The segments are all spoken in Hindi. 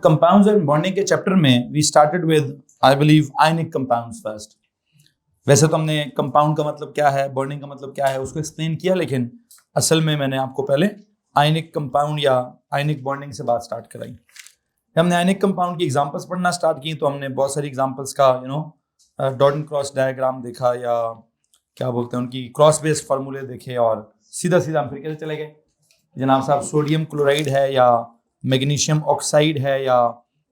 कंपाउंड्स एंड बॉन्डिंग के चैप्टर में we started with I believe ionic compounds first. वैसे तो हमने कंपाउंड का मतलब क्या है, बॉन्डिंग का मतलब क्या है उसको एक्सप्लेन किया, लेकिन असल में मैंने आपको पहले आयनिक कंपाउंड या आयनिक बॉन्डिंग से बात स्टार्ट कराई। हमने आयनिक कंपाउंड की एग्जांपल्स पढ़ना स्टार्ट की तो हमने बहुत सारी एग्जांपल्स का डॉट एंड क्रॉस डायग्राम देखा, या क्या बोलते हैं उनकी क्रॉस बेस्ड फार्मूले देखे, और सीधा सीधा हम फिर कैसे चले गए जनाब साहब, सोडियम क्लोराइड है या मैग्नीशियम ऑक्साइड है या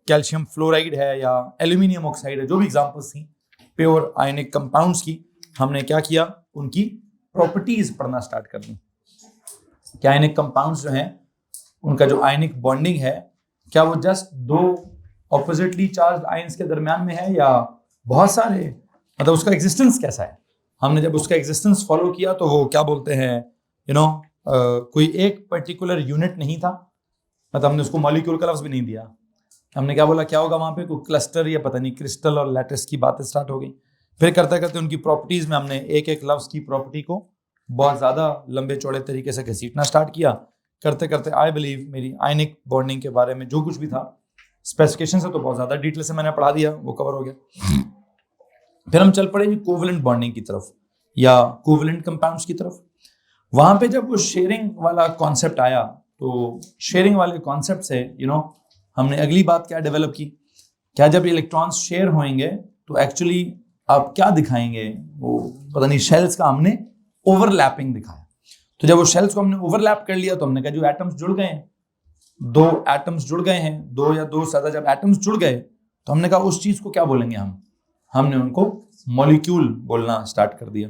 कैल्शियम फ्लोराइड है या एल्यूमिनियम ऑक्साइड है, जो भी एग्जांपल्स थी प्योर आयनिक कंपाउंड्स की, हमने क्या किया, उनकी प्रॉपर्टीज पढ़ना स्टार्ट कर दी। क्या आयनिक कंपाउंड्स जो हैं उनका जो आयनिक बॉन्डिंग है, क्या वो जस्ट दो ऑपोजिटली चार्ज आयंस के दरमियान में है या बहुत सारे, मतलब उसका एग्जिस्टेंस कैसा है। हमने जब उसका एग्जिस्टेंस फॉलो किया तो वो क्या बोलते हैं कोई एक पर्टिकुलर यूनिट नहीं था, मतलब हमने उसको मॉलिक्यूल का लफ्ज भी नहीं दिया। हमने क्या बोला, क्या होगा वहां पे, कोई क्लस्टर या पता नहीं क्रिस्टल और लैटिस की बातें स्टार्ट हो गई। फिर करते करते उनकी प्रॉपर्टीज में हमने एक एक लफ्ज की प्रॉपर्टी को बहुत ज्यादा लंबे चौड़े तरीके से घसीटना स्टार्ट किया। करते करते आई बिलीव मेरी आयनिक बॉन्डिंग के बारे में जो कुछ भी था, स्पेसिफिकेशन से तो बहुत ज्यादा डिटेल से मैंने पढ़ा दिया, वो कवर हो गया। फिर हम चल पड़े कोवेलेंट बॉन्डिंग की तरफ या कोवेलेंट कंपाउंड्स की तरफ। वहां पे जब वो शेयरिंग वाला कॉन्सेप्ट आया तो शेयरिंग वाले कॉन्सेप्ट से हमने अगली बात क्या डेवलप की, क्या जब इलेक्ट्रॉन्स शेयर होंगे तो एक्चुअली आप क्या दिखाएंगे, वो पता नहीं शेल्स का हमने ओवरलैपिंग दिखाया। तो जब वो शेल्स को हमने ओवरलैप कर लिया तो हमने कहा जो एटम्स जुड़ गए हैं, दो एटम्स जुड़ गए हैं, दो या दो से ज्यादा जब एटम्स जुड़ गए तो हमने कहा उस चीज को क्या बोलेंगे हमने उनको मॉलिक्यूल बोलना स्टार्ट कर दिया।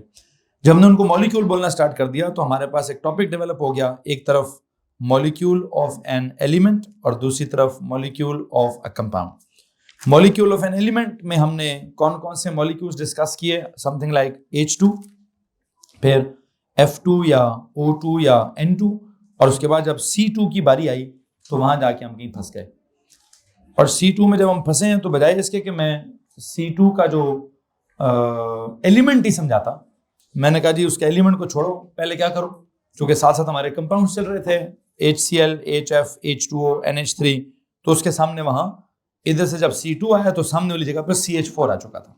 जब हमने उनको मॉलिक्यूल बोलना स्टार्ट कर दिया तो हमारे पास एक टॉपिक डेवलप हो गया, एक तरफ मॉलिक्यूल ऑफ एन एलिमेंट और दूसरी तरफ molecule of a compound. Molecule of an element में हमने कौन कौन से मॉलिक्यूल्स डिस्कस किए, समथिंग लाइक H2, फिर F2 या O2 या N2, और उसके बाद जब C2 की बारी आई तो वहां जाके हम कहीं फंस गए। और C2 में जब हम फंसे हैं तो बजाय इसके कि मैं C2 का जो एलिमेंट ही समझाता, मैंने कहा जी उसके एलिमेंट को छोड़ो, पहले क्या करो, क्योंकि साथ साथ हमारे कंपाउंड चल रहे थे HCl, HF, H2O, NH3, तो उसके सामने वहां इधर से जब C2 आया तो सामने वाली जगह पर CH4 आ चुका था।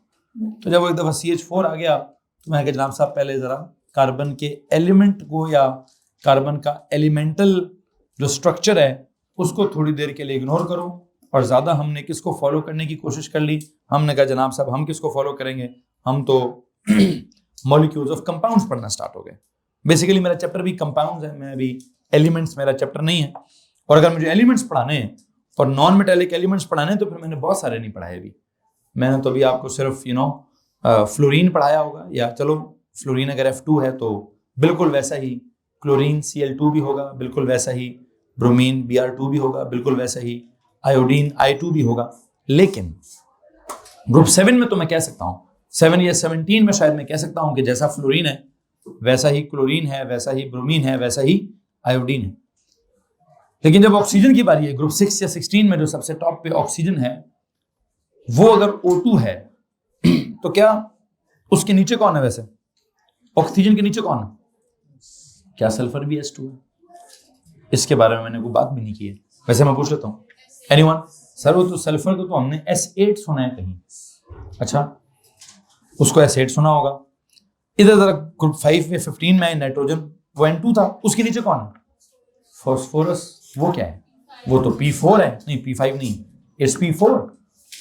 तो जब एक दफा CH4 आ गया तो मैंने कहा जनाब साहब पहले जरा कार्बन के एलिमेंट को या कार्बन का एलिमेंटल जो स्ट्रक्चर है उसको थोड़ी देर के लिए इग्नोर करो, और ज्यादा हमने किसको फॉलो करने की कोशिश कर ली, हमने कहा जनाब साहब हम किसको फॉलो करेंगे, हम तो मॉलिक्यूल्स ऑफ कंपाउंड्स पढ़ना स्टार्ट हो गए। बेसिकली मेरा चैप्टर भी कंपाउंड्स है, मैं भी एलिमेंट्स मेरा चैप्टर नहीं है। और अगर मुझे एलिमेंट्स पढ़ाने हैं और नॉन मेटेलिक एलिमेंट्स पढ़ाने हैं तो फिर मैंने बहुत सारे नहीं पढ़ाए अभी। मैंने तो अभी आपको सिर्फ फ्लोरीन पढ़ाया होगा, या चलो फ्लोरीन अगर F2 है तो बिल्कुल वैसा ही क्लोरीन Cl2 भी होगा, बिल्कुल वैसा ही ब्रोमीन Br2 भी होगा, बिल्कुल वैसा ही आयोडीन I2 भी होगा। लेकिन ग्रुप 7 में तो मैं कह सकता हूँ, 7 या 17 में शायद मैं कह सकता हूँ कि जैसा फ्लोरीन है वैसा ही क्लोरीन है, वैसा ही ब्रोमीन है, वैसा ही आयोडीन है। लेकिन जब ऑक्सीजन की बारी है, ग्रुप 6 या 16 में जो सबसे टॉप पे ऑक्सीजन है वो अगर O2 है तो क्या उसके नीचे कौन है, वैसे ऑक्सीजन के नीचे कौन है, क्या सल्फर भी H2 है? इसके बारे में मैंने कोई बात भी नहीं की है, वैसे मैं पूछ लेता हूँ एनीवन, सर वो तो सल्फर को तो हमने S8 सुना है कहीं, अच्छा उसको S8 सुना होगा। इधर जरा ग्रुप 5 में 15 में नाइट्रोजन वो N2 था, उसके नीचे कौन है, फॉस्फोरस, वो क्या है, वो तो P4 है, नहीं P5 नहीं, sp4,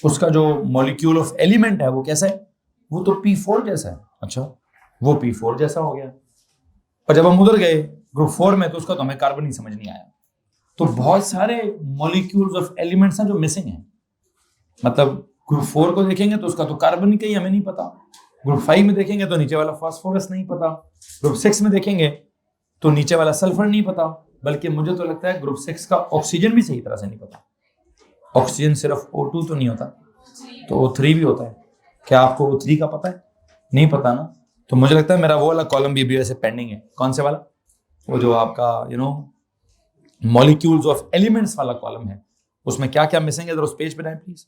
उसका जो मॉलिक्यूल ऑफ एलिमेंट है वो कैसा है, वो तो P4 जैसा है, अच्छा वो P4 जैसा हो गया। और जब हम उधर गए ग्रुप 4 में तो उसका तो हमें कार्बन ही समझ नहीं आया। तो बहुत सारे मॉलिक्यूल्स ऑफ एलिमेंट्स हैं जो मिसिंग हैं, मतलब ग्रुप 4 को देखेंगे तो उसका तो कार्बन ही कहीं हमें नहीं पता, ग्रुप 5 में देखेंगे तो नीचे वाला फास्फोरस नहीं पता, ग्रुप 6 में देखेंगे तो नीचे वाला सल्फर नहीं पता, बल्कि मुझे तो लगता है ग्रुप 6 का ऑक्सीजन भी सही तरह से नहीं पता। ऑक्सीजन सिर्फ O2 तो नहीं होता, तो O3 भी होता है, क्या आपको O3 का पता है, नहीं पता ना। तो मुझे लगता है मेरा वो वाला कॉलम भी अभी वैसे पेंडिंग है, कौन से वाला, वो जो आपका मॉलिक्यूल्स ऑफ एलिमेंट्स वाला कॉलम है, उसमें क्या क्या मिसिंग है, जरा उस पेज पे जाएं प्लीज।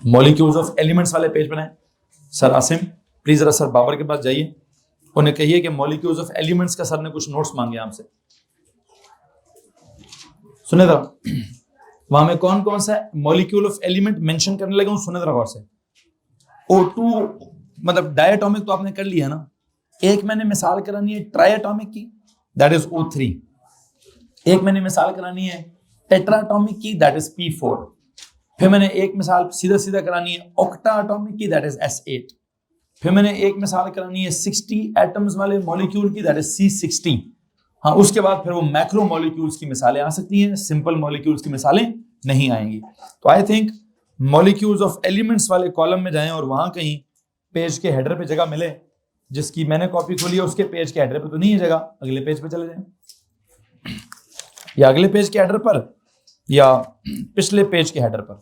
मॉलिक्यूल्स ऑफ एलिमेंट्स वाले पेज बनाए। सर आसिम प्लीज जरा सर बाबर के पास जाइए, उन्हें कहिए कि मॉलिक्यूल्स ऑफ एलिमेंट्स का सर ने कुछ नोट्स मांगे आपसे, सुने जरा, वहां में कौन कौन सा मॉलिक्यूल ऑफ एलिमेंट मेंशन करने लगा हूं, सुने जरा गौर से। O2 मतलब डायटोमिक तो आपने कर लिया ना, एक मैंने मिसाल करानी है ट्राइएटॉमिक की, दैट इज O3। एक मैंने मिसाल करानी है टेट्राटॉमिक की, दैट इज P4। फिर मैंने एक मिसाल सीधा सीधा करानी है ऑक्टाटॉमिक की, दैट इज S8। फिर मैंने एक मिसाल करानी है 60 एटम्स वाले मॉलिक्यूल की, दैट इज C60। हाँ, उसके बाद फिर वो मैक्रो मॉलिक्यूल्स की मिसालें आ सकती हैं, सिंपल मॉलिक्यूल्स की मिसालें नहीं आएंगी। तो I think molecules of elements वाले कॉलम में जाएं और वहां कहीं पेज के हेडर पे जगह मिले, जिसकी मैंने कॉपी खोली है उसके पेज के हेडर पे तो नहीं है जगह, अगले पेज पे चले जाएं, या अगले पेज के हेडर पर या पिछले पेज के हेडर पर,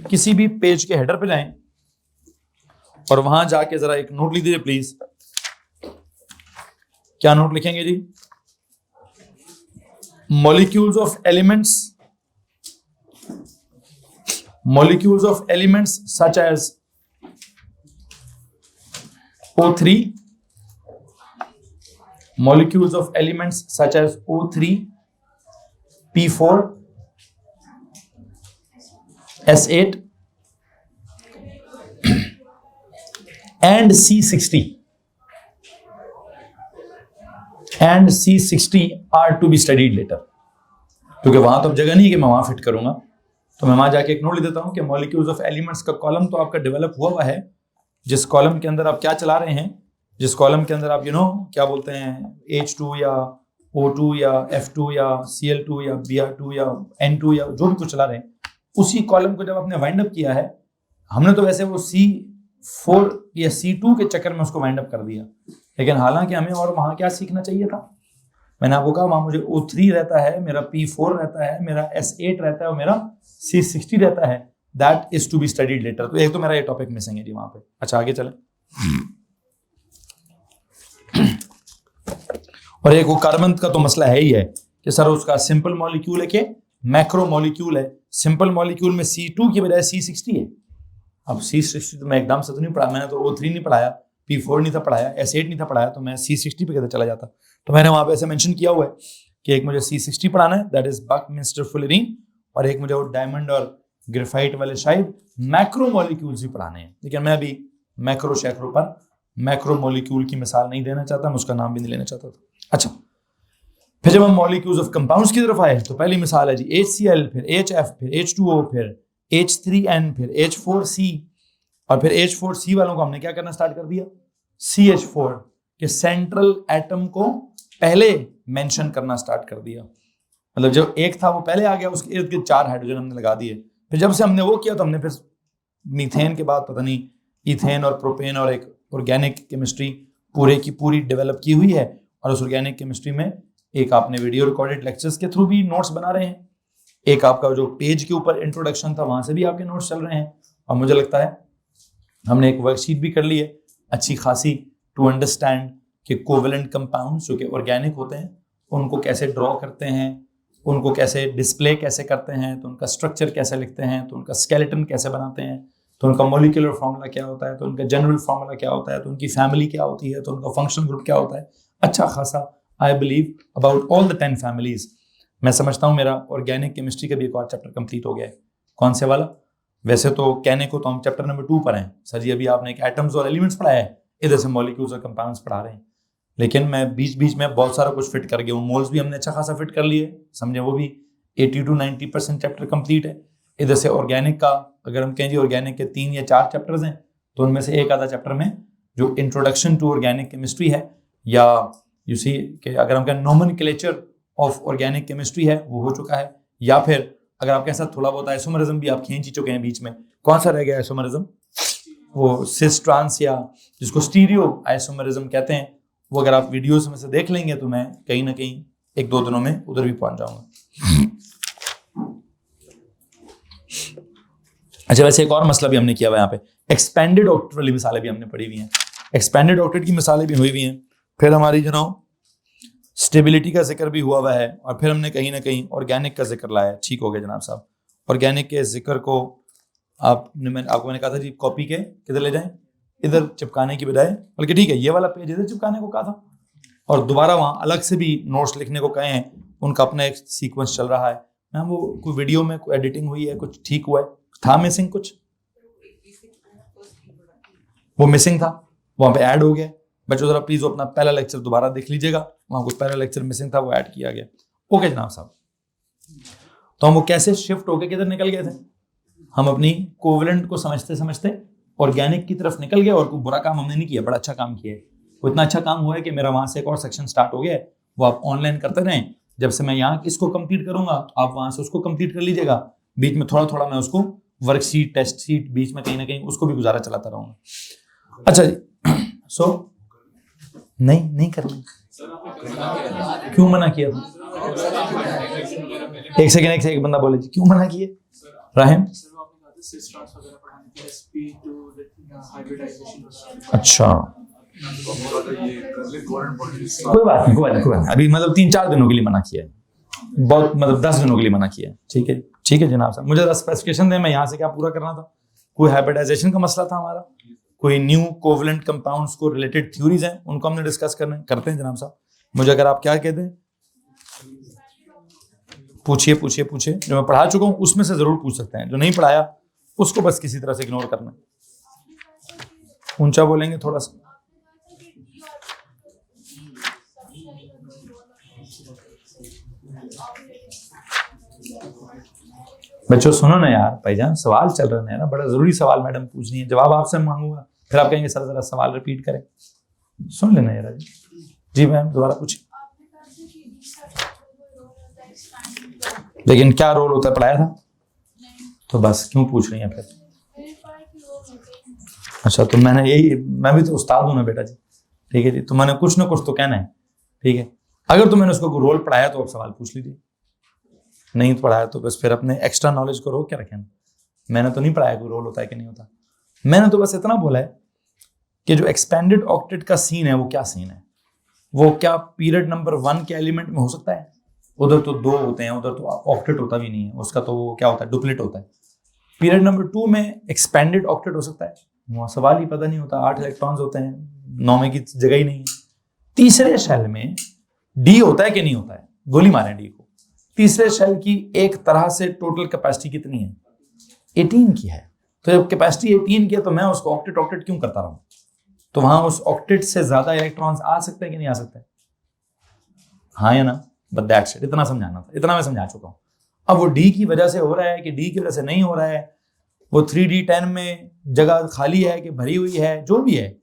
किसी भी पेज के हेडर पे जाएं और वहां जाके जरा एक नोट लिख दीजिए प्लीज। क्या नोट लिखेंगे जी? molecules of elements such as O3, molecules of elements such as O3, P4, S8 and C60 are to be studied later। क्योंकि वहां तो अब जगह नहीं है कि मैं वहां फिट करूंगा, तो मैं वहां जाके एक नोट लिख देता हूं कि मॉलिक्यूल्स ऑफ एलिमेंट्स का कॉलम तो आपका डेवलप हुआ है, जिस कॉलम के अंदर आप क्या चला रहे हैं, जिस कॉलम के अंदर आप क्या बोलते हैं H2 या O2 या F2 या Cl2 या Br2 या N2 या जो भी कुछ चला रहे हैं, उसी कॉलम को जब आपने वाइंड अप किया है, हमने तो वैसे वो C4 या C2 के चक्कर में उसको वाइंड अप कर दिया, लेकिन हालांकि हमें और वहां क्या सीखना चाहिए था। मैंने आपको कहा वहां मुझे O3 रहता है, मेरा P4 रहता है, मेरा S8 रहता है और मेरा C60 रहता है, that is to be studied later. तो एक तो मेरा ये टॉपिक मिसिंग है जी वहां पे। अच्छा आगे चलें। और एक वो कार्बन का तो मसला है ही है कि सर उसका सिंपल मॉलिक्यूल है कि मैक्रो मॉलिक्यूल है। सिंपल मॉलिक्यूल में C2 की बजाय C60 है। अब C60 तो मैं एकदम से तो नहीं पढ़ा, मैंने तो O3 नहीं पढ़ाया, P4 नहीं था पढ़ाया, S8 नहीं था पढ़ाया, तो मैं C60 पे कैसे चला जाता। तो मैंने वहां पे ऐसे मेंशन किया हुआ है कि एक मुझे C60 पढ़ाना है, दैट इज बकमिंस्टर फुलरिन, और एक मुझे वो डायमंड और ग्रेफाइट वाले शायद मैक्रो मॉलिक्यूल्स भी पढ़ाने हैं। लेकिन मैं अभी मैक्रो शैक्रो पर मैक्रो मॉलिक्यूल की मिसाल नहीं देना चाहता, मैं उसका नाम भी नहीं लेना चाहता था। अच्छा, फिर जब हम मॉलिक्यूल्स ऑफ कंपाउंड्स की तरफ आए तो पहली मिसाल है जी HCl, फिर HF, फिर H2O, फिर H3N, फिर H4C, और फिर H4C वालों को हमने क्या करना स्टार्ट कर दिया, CH4 के सेंट्रल एटम को पहले मेंशन करना स्टार्ट कर दिया। मतलब जो एक था वो पहले आ गया, उसके इर्द गिर्द 4 हाइड्रोजन हमने लगा दिए। फिर जब से हमने वो किया तो हमने फिर मीथेन के बाद पता नहीं इथेन और प्रोपेन और एक ऑर्गेनिक केमिस्ट्री पूरे की पूरी डेवलप की हुई है। और उस ऑर्गेनिक केमिस्ट्री में एक आपने वीडियो रिकॉर्डेड लेक्चर्स के थ्रू भी नोट्स बना रहे हैं, एक आपका जो पेज के ऊपर इंट्रोडक्शन था वहां से भी आपके नोट्स चल रहे हैं, और मुझे लगता है हमने एक वर्कशीट भी कर ली है अच्छी खासी टू अंडरस्टैंड कि कोवेलेंट कंपाउंड्स जो कि ऑर्गेनिक होते हैं उनको कैसे ड्रॉ करते हैं, उनको कैसे डिस्प्ले कैसे करते हैं, तो उनका स्ट्रक्चर कैसे लिखते हैं, तो उनका स्केलेटन कैसे बनाते हैं, तो उनका मॉलिक्यूलर फार्मूला क्या होता है, तो उनका जनरल फार्मूला क्या होता है, तो उनकी फैमिली क्या होती है, तो उनका फंक्शनल ग्रुप क्या होता है। अच्छा खासा I believe about all the 10 families. मैं समझता हूँ मेरा ऑर्गेनिक केमिस्ट्री का भी एक और चैप्टर कंप्लीट हो गया है। कौन से वाला? वैसे तो कहने को तो हम चैप्टर नंबर 2 पर हैं सर जी, अभी आपने एक एटम्स और एलिमेंट्स पढ़ाया है, इधर से मॉलिक्यूल्स और कंपाउंड्स पढ़ा रहे हैं, लेकिन मैं बीच बीच में बहुत सारा कुछ फिट कर गया हूँ। मोल्स भी हमने अच्छा खासा फिट कर लिए, समझे, वो भी 80 to 90% चैप्टर कंप्लीट है। इधर से ऑर्गेनिक का अगर हम कहें जी ऑर्गेनिक के 3 या 4 चैप्टर्स हैं, तो उनमें से एक आधा चैप्टर में जो इंट्रोडक्शन टू ऑर्गेनिक केमिस्ट्री है, या यू सी कि अगर हम कहें नोमेनक्लेचर ऑफ ऑर्गेनिक केमिस्ट्री है, वो हो चुका है। या फिर अगर आपके साथ थोड़ा बहुत आइसोमरिज्म भी आप खींच ही चुके हैं बीच में। कौन सा रह गया आइसोमरिज्म? वो सिस ट्रांस, या जिसको स्टीरियो आइसोमरिज्म कहते हैं, वो अगर आप वीडियोस में से देख लेंगे तो मैं कहीं ना कहीं 1-2 दिनों में उधर भी पहुंच जाऊंगा। अच्छा, वैसे एक और मसला भी हमने किया हुआ यहाँ पे, एक्सपेंडेड ऑक्टेट वाली मिसालें भी हमने पढ़ी हुई हैं, एक्सपेंडेड ऑक्टेट की मिसालें भी हुई हुई हैं। फिर हमारी स्टेबिलिटी का जिक्र भी हुआ हुआ है, और फिर हमने कहीं ना कहीं ऑर्गेनिक का जिक्र लाया। ठीक हो गया जनाब साहब। ऑर्गेनिक के जिक्र को आपको मैंने कहा था जी कॉपी के किधर ले जाएं, इधर चिपकाने की बजाय, बल्कि ठीक है ये वाला पेज इधर चिपकाने को कहा था, और दोबारा वहाँ अलग से भी नोट्स लिखने को कहे हैं, उनका अपना एक सीक्वेंस चल रहा है। मैम वो कोई वीडियो में कोई एडिटिंग हुई है, कुछ ठीक हुआ है, था मिसिंग कुछ, वो मिसिंग था, वहां पे ऐड हो गया। बच्चों जरा प्लीज अपना पहला लेक्चर दोबारा देख लीजिएगा, वहां कुछ पहला लेक्चर मिसिंग था, वो ऐड किया गया। ओके जनाब साहब, तो हम वो कैसे शिफ्ट होके किधर निकल गए थे, हम अपनी कोवलेंट को समझते समझते ऑर्गेनिक की तरफ निकल गए, और कोई बुरा काम हमने नहीं किया, बड़ा अच्छा काम किया है। वो इतना अच्छा काम हुआ है कि मेरा वहां से एक और सेक्शन स्टार्ट हो गया है, वो आप ऑनलाइन करते रहें। जब से मैं यहाँ इसको कंप्लीट करूंगा, आप वहां से उसको कंप्लीट कर लीजिएगा, बीच में थोड़ा थोड़ा मैं उसको वर्कशीट, टेस्ट शीट, बीच में कहीं ना कहीं उसको भी गुजारा चलाता रहूंगा। अच्छा जी, सो नहीं करनी, क्यों मना किया था? एक सेकंड, एक बंदा बोले जी क्यों मना किए? राहिम, अच्छा कोई बात नहीं, अभी मतलब 3-4 दिनों के लिए मना किया है, बहुत मतलब 10 दिनों के लिए मना किया है। ठीक है जनाब साहब, मुझे स्पेसिफिकेशन दे, मैं यहाँ से क्या पूरा करना था? कोई हाइब्रिडाइजेशन का मसला था हमारा, कोई न्यू कोवलेंट कंपाउंड्स को रिलेटेड थ्योरीज हैं, उनको हमने डिस्कस करते हैं जनाब साहब। मुझे अगर आप क्या कहते हैं पूछिए, जो मैं पढ़ा चुका हूं उसमें से जरूर पूछ सकते हैं, जो नहीं पढ़ाया उसको बस किसी तरह से इग्नोर करना। ऊंचा बोलेंगे थोड़ा सा। बच्चों सुनो ना यार, भाईजान सवाल चल रहे हैं ना, बड़ा जरूरी सवाल मैडम पूछ रही है, जवाब आपसे मांगूंगा, फिर आप कहेंगे सर जरा सवाल रिपीट करें। सुन लेना यार। जी मैम दोबारा पूछिए। लेकिन क्या रोल होता है, पढ़ाया था तो बस क्यों पूछ रही हैं फिर? अच्छा तो मैं भी तो उस्ताद हूं ना बेटा जी, ठीक है जी, तो मैंने कुछ ना कुछ तो कहना है, ठीक है। अगर तो मैंने उसको रोल पढ़ाया तो आप सवाल पूछ लीजिए, नहीं तो पढ़ाया तो बस फिर अपने एक्स्ट्रा नॉलेज को रोक के रखें। मैंने तो नहीं पढ़ाया कोई रोल होता है कि नहीं होता, मैंने तो बस इतना बोला है कि जो एक्सपेंडेड ऑक्टेट का सीन है वो क्या सीन है, वो क्या पीरियड नंबर 1 के एलिमेंट में हो सकता है? उधर तो 2 होते हैं, उधर तो ऑक्टेट होता भी नहीं है उसका, तो वो क्या होता है, डुप्लेट होता है। पीरियड नंबर 2 में एक्सपेंडेड ऑक्टेट हो सकता है, वहां सवाल ही पता नहीं होता, 8 इलेक्ट्रॉन्स होते हैं, 9 में की जगह ही नहीं है। तीसरे शेल में डी होता है कि नहीं होता है? गोली मारें डी को। तीसरे शेल की एक तरह से टोटल कैपेसिटी कितनी है? 18 की है। तो जब कैपेसिटी 18 की है तो मैं उसको ऑक्टेट क्यों करता रहूं? तो वहां उस ऑक्टेट से ज्यादा इलेक्ट्रॉन्स आ सकते हैं कि नहीं आ सकते? हाँ या ना? बट दैट्स इट, इतना समझाना था, इतना मैं समझा चुका हूं। अब वो डी की वजह से हो रहा है कि डी की वजह से नहीं हो रहा है, वो 3D10 में जगह खाली है कि भरी हुई है, जो भी है,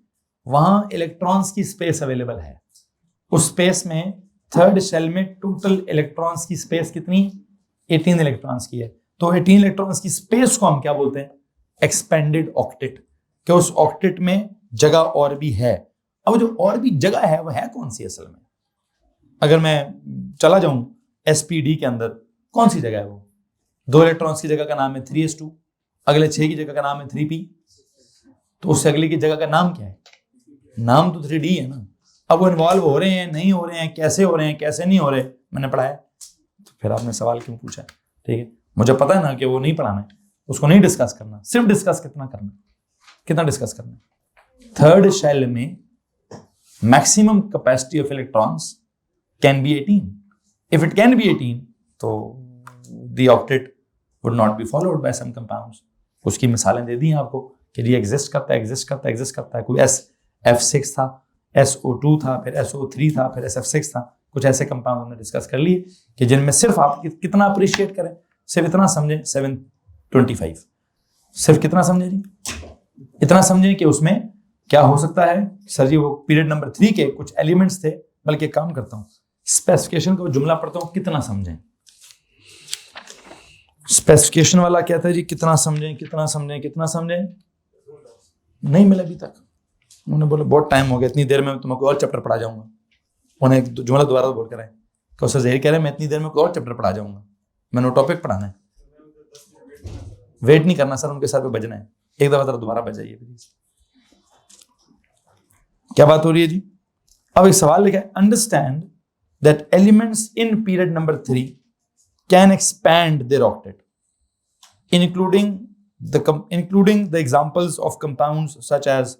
वहां इलेक्ट्रॉन्स की स्पेस अवेलेबल है। उस स्पेस में थर्ड शेल में टोटल इलेक्ट्रॉन्स की स्पेस कितनी? 18 इलेक्ट्रॉन्स की है। तो 18 इलेक्ट्रॉन्स की स्पेस को हम क्या बोलते हैं? Expanded octet. कि उस ऑक्टेट में जगह और भी है। अब जो और भी जगह है वो है कौन सी असल में? अगर मैं चला जाऊं एसपीडी के अंदर, कौन सी जगह है वो? 2 इलेक्ट्रॉन्स की जगह का नाम है 3s2, अगले 6 की जगह का नाम है 3p, तो उससे अगले की जगह का नाम क्या है? नाम तो 3d है ना। अब वो इन्वॉल्व हो रहे हैं, नहीं हो रहे हैं, कैसे हो रहे हैं, कैसे नहीं हो रहे, मैंने पढ़ाया, तो फिर आपने सवाल क्यों पूछा? ठीक है, मुझे पता है ना कि वो नहीं पढ़ाना है, उसको नहीं डिस्कस करना, सिर्फ डिस्कस कितना करना, कितना डिस्कस करना? थर्ड शेल में maximum capacity of electrons can be 18। If it can be 18 तो the octet would not be followed by some compounds. उसकी मिसालें दे दी हैं आपको कि ये एग्जिस्ट करता है। कोई F6 था, SO2 था, फिर SO3 था, फिर SF6 था। कुछ ऐसे कंपाउंड हमने डिस्कस कर लिए कि जिनमें सिर्फ आप कितना अप्रिशिएट करें, सिर्फ इतना समझें 725, सिर्फ कितना समझे जी? इतना समझें कि उसमें क्या हो सकता है। सर जी वो पीरियड नंबर 3 के कुछ एलिमेंट्स थे, बल्कि काम करता हूं स्पेसिफिकेशन को जुमला पढ़ता हूं, कितना समझें। स्पेसिफिकेशन वाला कहता है जी कितना समझें। नहीं मिला अभी तक। उन्होंने बोला बहुत टाइम हो गया, इतनी देर में तुम्हें कोई और चैप्टर पढ़ा जाऊंगा। उन्हें एक जुमला दोबारा बोल कर आए कि उससे जहर कह रहे हैं मैं इतनी देर में कोई और चैप्टर पढ़ा जाऊंगा, मैंने वो टॉपिक पढ़ाना है, वेट नहीं करना सर, उनके साथ बजना है। एक दफा जरा दोबारा बजाइए प्लीज। क्या बात हो रही है जी? अब एक सवाल लिखा है, understand that elements in period number 3 can expand their octet, including the examples of compounds such as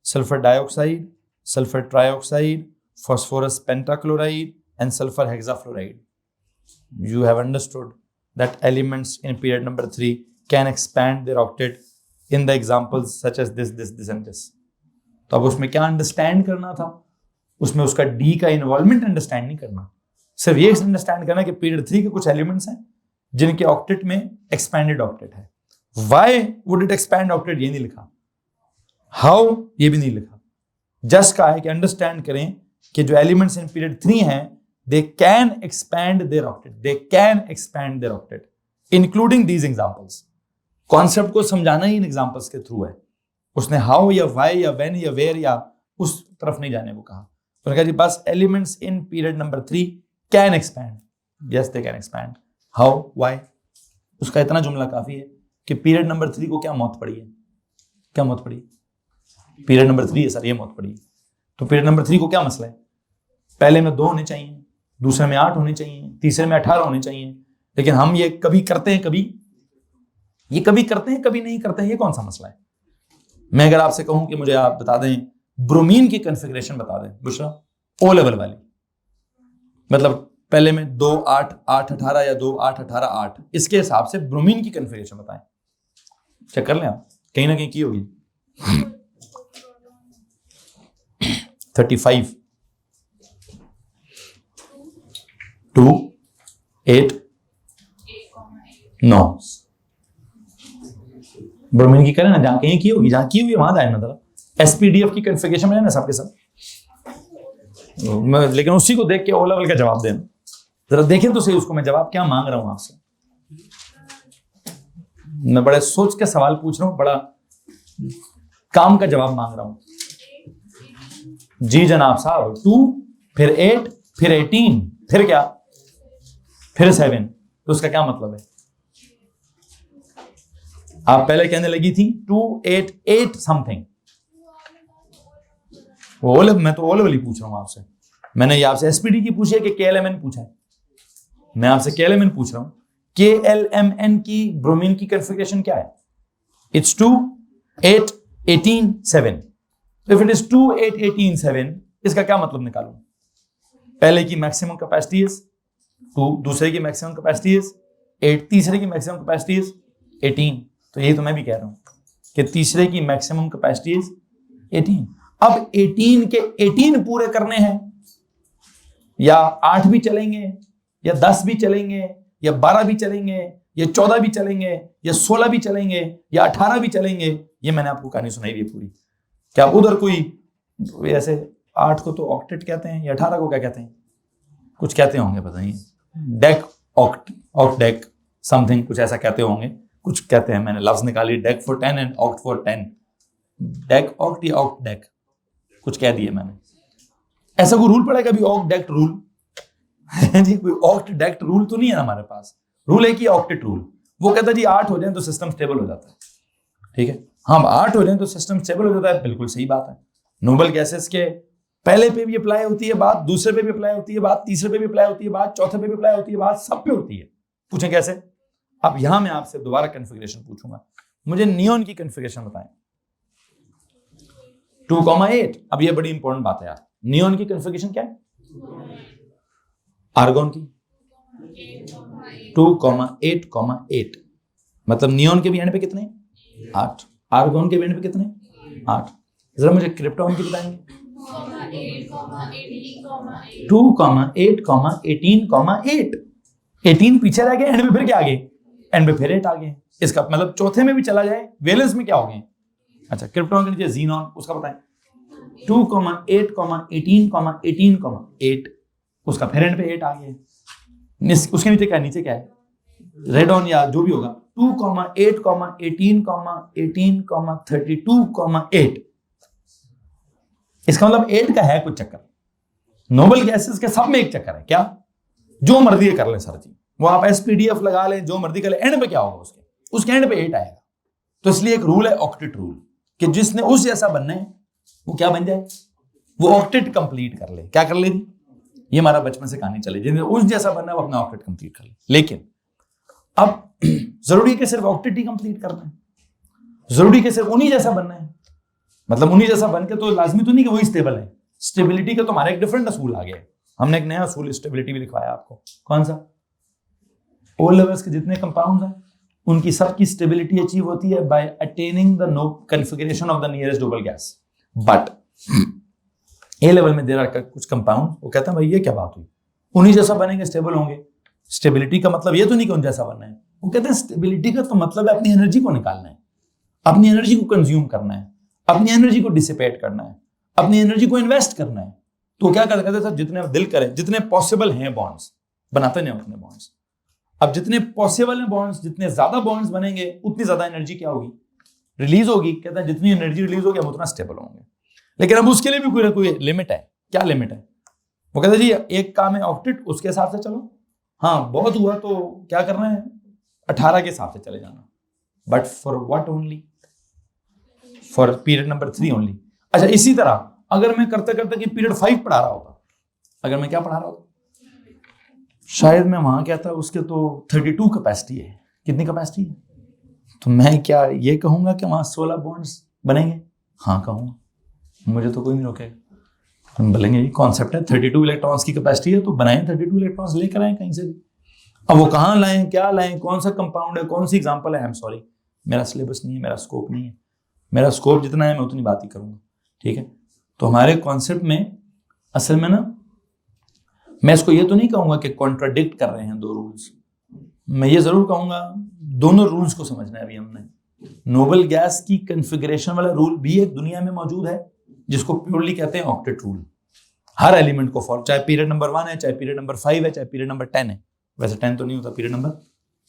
sulfur dioxide, sulfur trioxide, phosphorus pentachloride, and sulfur hexafluoride. You have understood that elements in period number 3 can expand their octet in the examples such as this, this, this and this. तो अब उसमें क्या अंडरस्टैंड करना था? उसमें उसका डी का इन्वॉल्वमेंट अंडरस्टैंड नहीं करना, सिर्फ ये अंडरस्टैंड करना कि पीरियड 3 के कुछ एलिमेंट्स हैं जिनके ऑक्टेट में एक्सपैंडेड ऑक्टेट है. Why would it expand octet ये नहीं लिखा, how ये भी नहीं लिखा, जस्ट कहा है कि अंडरस्टैंड करें कि जो एलिमेंट्स इन पीरियड 3 हैं they can expand their octet, they can expand their octet including these examples. Concept को समझाना ही इन एग्जांपल्स के थ्रू है. उसने हाउ या वाई या व्हेन या वेयर या उस तरफ नहीं जाने को कहा. उन्होंने कहा जी बस elements in period number 3 can expand. Yes they can expand. How, why, उसका इतना जुमला काफी है कि पीरियड नंबर 3 को क्या मौत पड़ी है. क्या मौत पड़ी? पीरियड नंबर 3 है सर, ये मौत पड़ी है. तो पीरियड नंबर 3 को क्या मसला है? पहले में 2 होने चाहिए, दूसरे में 8 होने चाहिए, तीसरे में 18 होने चाहिए. लेकिन हम ये कभी करते हैं, कभी नहीं करते हैं. ये कौन सा मसला है? मैं अगर आपसे कहूं कि मुझे आप बता दें ब्रोमीन की कॉन्फ़िगरेशन बता दें, बुशरा ओ लेवल वाली, मतलब पहले में 2 8 8 18 या 2 8 18 8, इसके हिसाब से ब्रोमीन की कॉन्फ़िगरेशन बताएं. चेक कर लें आप, कहीं ना कहीं की होगी. 35 2 8 9. ब्रोमीन की करें ना, जहां कहीं की होगी, जहां की हुई वहां जाए ना जरा. एसपीडीएफ की कॉन्फ़िगरेशन में है ना सबके सब. लेकिन उसी को देख के ओ लेवल का जवाब देना. जरा देखें तो सही उसको, मैं जवाब क्या मांग रहा हूं आपसे. मैं बड़े सोच के सवाल पूछ रहा हूं, बड़ा काम का जवाब मांग रहा हूं. जी जनाब साहब. 2 फिर 8 फिर 18 फिर क्या, फिर 7. तो उसका क्या मतलब है? आप पहले कहने लगी थी 2 8 8 समथिंग. मैं तो ओ लेवल ही पूछ रहा हूं आपसे. मैंने ये आपसे एसपीडी की पूछी है कि केएलएमएन पूछा है? मैं आपसे केएलएमएन पूछ रहा हूं. केएलएमएन की ब्रोमीन की कॉन्फ़िगरेशन क्या है? इट्स 2 8 18 7. इफ इट इज 2 8 18 7, इसका क्या मतलब निकालूं? पहले की मैक्सिमम कैपेसिटी इज 2, दूसरे की मैक्सिमम कैपेसिटी इज 8, तीसरे की मैक्सिमम कैपेसिटी इज 18. तो यही तो मैं भी कह रहा हूं कि तीसरे की मैक्सिमम कैपेसिटी इज 18. अब 18 के 18 पूरे करने हैं, या 8 भी चलेंगे, या 10 भी चलेंगे, या 12 भी चलेंगे, या 14 भी चलेंगे, या 16 भी चलेंगे, या 18 भी चलेंगे. ये मैंने आपको कहानी सुनाई हुई है पूरी. क्या उधर कोई ऐसे 8 को तो ऑक्टेट कहते हैं, या 18 को क्या कहते हैं? कुछ कहते होंगे, पता नहीं, डेक ऑक्ट डेक समथिंग कुछ ऐसा कहते होंगे. कुछ कहते हैं, मैंने लफ्ज निकाली deck for 10 and oct for 10. Deck oct या ऑक्ट डेक कुछ कह दिए मैंने. ऐसा कोई रूल पड़ा है कभी ऑक्ट डेक्ट रूल? जी कोई ऑक्ट डेक्ट रूल तो नहीं है हमारे पास. रूल है कि ऑक्टेट रूल. वो कहता है जी 8 हो जाए तो सिस्टम स्टेबल हो जाता है. ठीक है, हम 8 हो जाए तो सिस्टम स्टेबल हो जाता है. बिल्कुल सही बात है. नोबल गैसेस के पहले पे भी अप्लाई होती है बात, दूसरे पे भी अप्लाई होती है बात, तीसरे पे भी अप्लाई होती है बात, चौथे पे भी अप्लाई होती है बात, सब पे होती है. पूछें कैसे? अब यहां मैं आपसे दोबारा कॉन्फ़िगरेशन पूछूंगा. मुझे नियोन की कॉन्फ़िगरेशन बताएं. 2,8. अब ये बड़ी इंपॉर्टेंट बात है यार. नियोन की कॉन्फ़िगरेशन क्या है? आर्गोन की 2,8,8. मतलब नियोन के भी एंड पे कितने? 8. आर्गोन के भी एंड पे कितने? 8. जरा मुझे क्रिप्टॉन की बताएंगे. 2,8,18,8. 18 पीछे रह गए, एंड में फिर क्या आ गए? एंड में फिर 8 आ गए. इसका मतलब चौथे में भी चला जाए, वैलेंस में क्या हो गए? अच्छा, क्रिप्टॉन के नीचे जीनॉन, उसका बताएं. 2,8,18,18,8. उसका फिर एंड पे 8 आ गए. उसके नीचे क्या? नीचे क्या है? रेडॉन या जो भी होगा. 2,8,18,18,32,8. इसका मतलब 8 का है कुछ चक्कर. नोबल गैसेस के सब में एक चक्कर है. क्या? जो मर्जी कर ले सर जी, वो आप एसपीडीएफ लगा ले, जो मर्जी कर ले, एंड पे क्या होगा? उसके एंड पे 8 आएगा. तो इसलिए एक रूल है ऑक्टेट रूल, कि जिसने उस जैसा बनना है वो क्या बन जाए? वो ऑक्टेट कंप्लीट कर ले. क्या कर ले? ये हमारा बचपन से कहानी चले, जिसने उस जैसा बनना है वो अपना ऑक्टेट कंप्लीट कर ले. लेकिन अब जरूरी कि सिर्फ ऑक्टेट ही कंप्लीट करना है? जरूरी कि सिर्फ उन्हीं जैसा बनना है? मतलब उन्हीं जैसा बन के तो लाजमी तो नहीं कि वही स्टेबल है. स्टेबिलिटी का तो हमारा एक डिफरेंट असूल आ गया है. हमने एक नया असूल स्टेबिलिटी भी लिखवाया आपको. कौन सा? ओ लेवल्स के जितने कंपाउंड्स हैं उनकी सबकी स्टेबिलिटी अचीव होती है by attaining the no configuration of the nearest noble gas. But a level में देर आर कुछ कंपाउंड, वो कहते हैं भाई ये क्या बात हुई, उन्हीं जैसा बनेंगे, स्टेबल होंगे। स्टेबिलिटी का मतलब ये तो नहीं कि उन जैसा बनना है, वो कहते हैं स्टेबिलिटी का तो मतलब है अपनी एनर्जी को निकालना है, अपनी एनर्जी को कंज्यूम करना है, अपनी एनर्जी को डिसिपेट करना है, अपनी एनर्जी को इन्वेस्ट करना है। तो क्या कहते हैं, जितने दिल करें, जितने पॉसिबल हैं बॉन्ड्स बनाते नहीं अपने बॉन्ड्स। अब जितने पॉसिबल हैं बॉन्ड्स, जितने ज्यादा बॉन्ड्स बनेंगे उतनी ज्यादा एनर्जी क्या होगी, रिलीज होगी। कहते हैं जितनी एनर्जी रिलीज होगी हम उतना स्टेबल होंगे। लेकिन अब उसके लिए भी कोई ना कोई लिमिट है। क्या लिमिट है? वो कहते हैं जी एक काम है ऑक्टेट, उसके हिसाब से चलो। हाँ बहुत हुआ तो क्या करना है, 18 के हिसाब से चले जाना। But for what only? For period number 3 only. अच्छा इसी तरह अगर मैं करते करते कि पीरियड 5 पढ़ा रहा होता, अगर मैं क्या पढ़ा रहा होता, शायद मैं वहां क्या था, उसके तो 32 कैपेसिटी है। कितनी कैपेसिटी है? तो मैं क्या ये कहूंगा कि वहां 16 बॉन्ड्स बनेंगे? हाँ कहूंगा, मुझे तो कोई नहीं रोकेगा। हम बोलेंगे ये कॉन्सेप्ट है, 32 इलेक्ट्रॉन्स की कैपेसिटी है तो बनाएं, 32 इलेक्ट्रॉन्स लेकर आए कहीं से भी। अब वो कहाँ लाएं, क्या लाएं, कौन सा कंपाउंड है, कौन सी एग्जांपल है, आई एम सॉरी, मेरा सिलेबस नहीं है, मेरा स्कोप नहीं है। मेरा स्कोप जितना है मैं उतनी बात ही करूंगा, ठीक है। तो हमारे कॉन्सेप्ट में असल में ना, मैं इसको ये तो नहीं कहूंगा कि कॉन्ट्राडिक्ट कर रहे हैं दो रूल्स, मैं ये जरूर कहूंगा दोनों रूल्स को समझना है। अभी हमने नोबल गैस की कॉन्फ़िगरेशन वाला रूल भी एक दुनिया में मौजूद है जिसको प्योरली कहते हैं ऑक्टेट रूल। हर एलिमेंट को फॉलो, चाहे पीरियड नंबर 1 है, चाहे पीरियड नंबर 5 है, चाहे पीरियड नंबर 10 है। वैसे 10 तो नहीं होता, पीरियड नंबर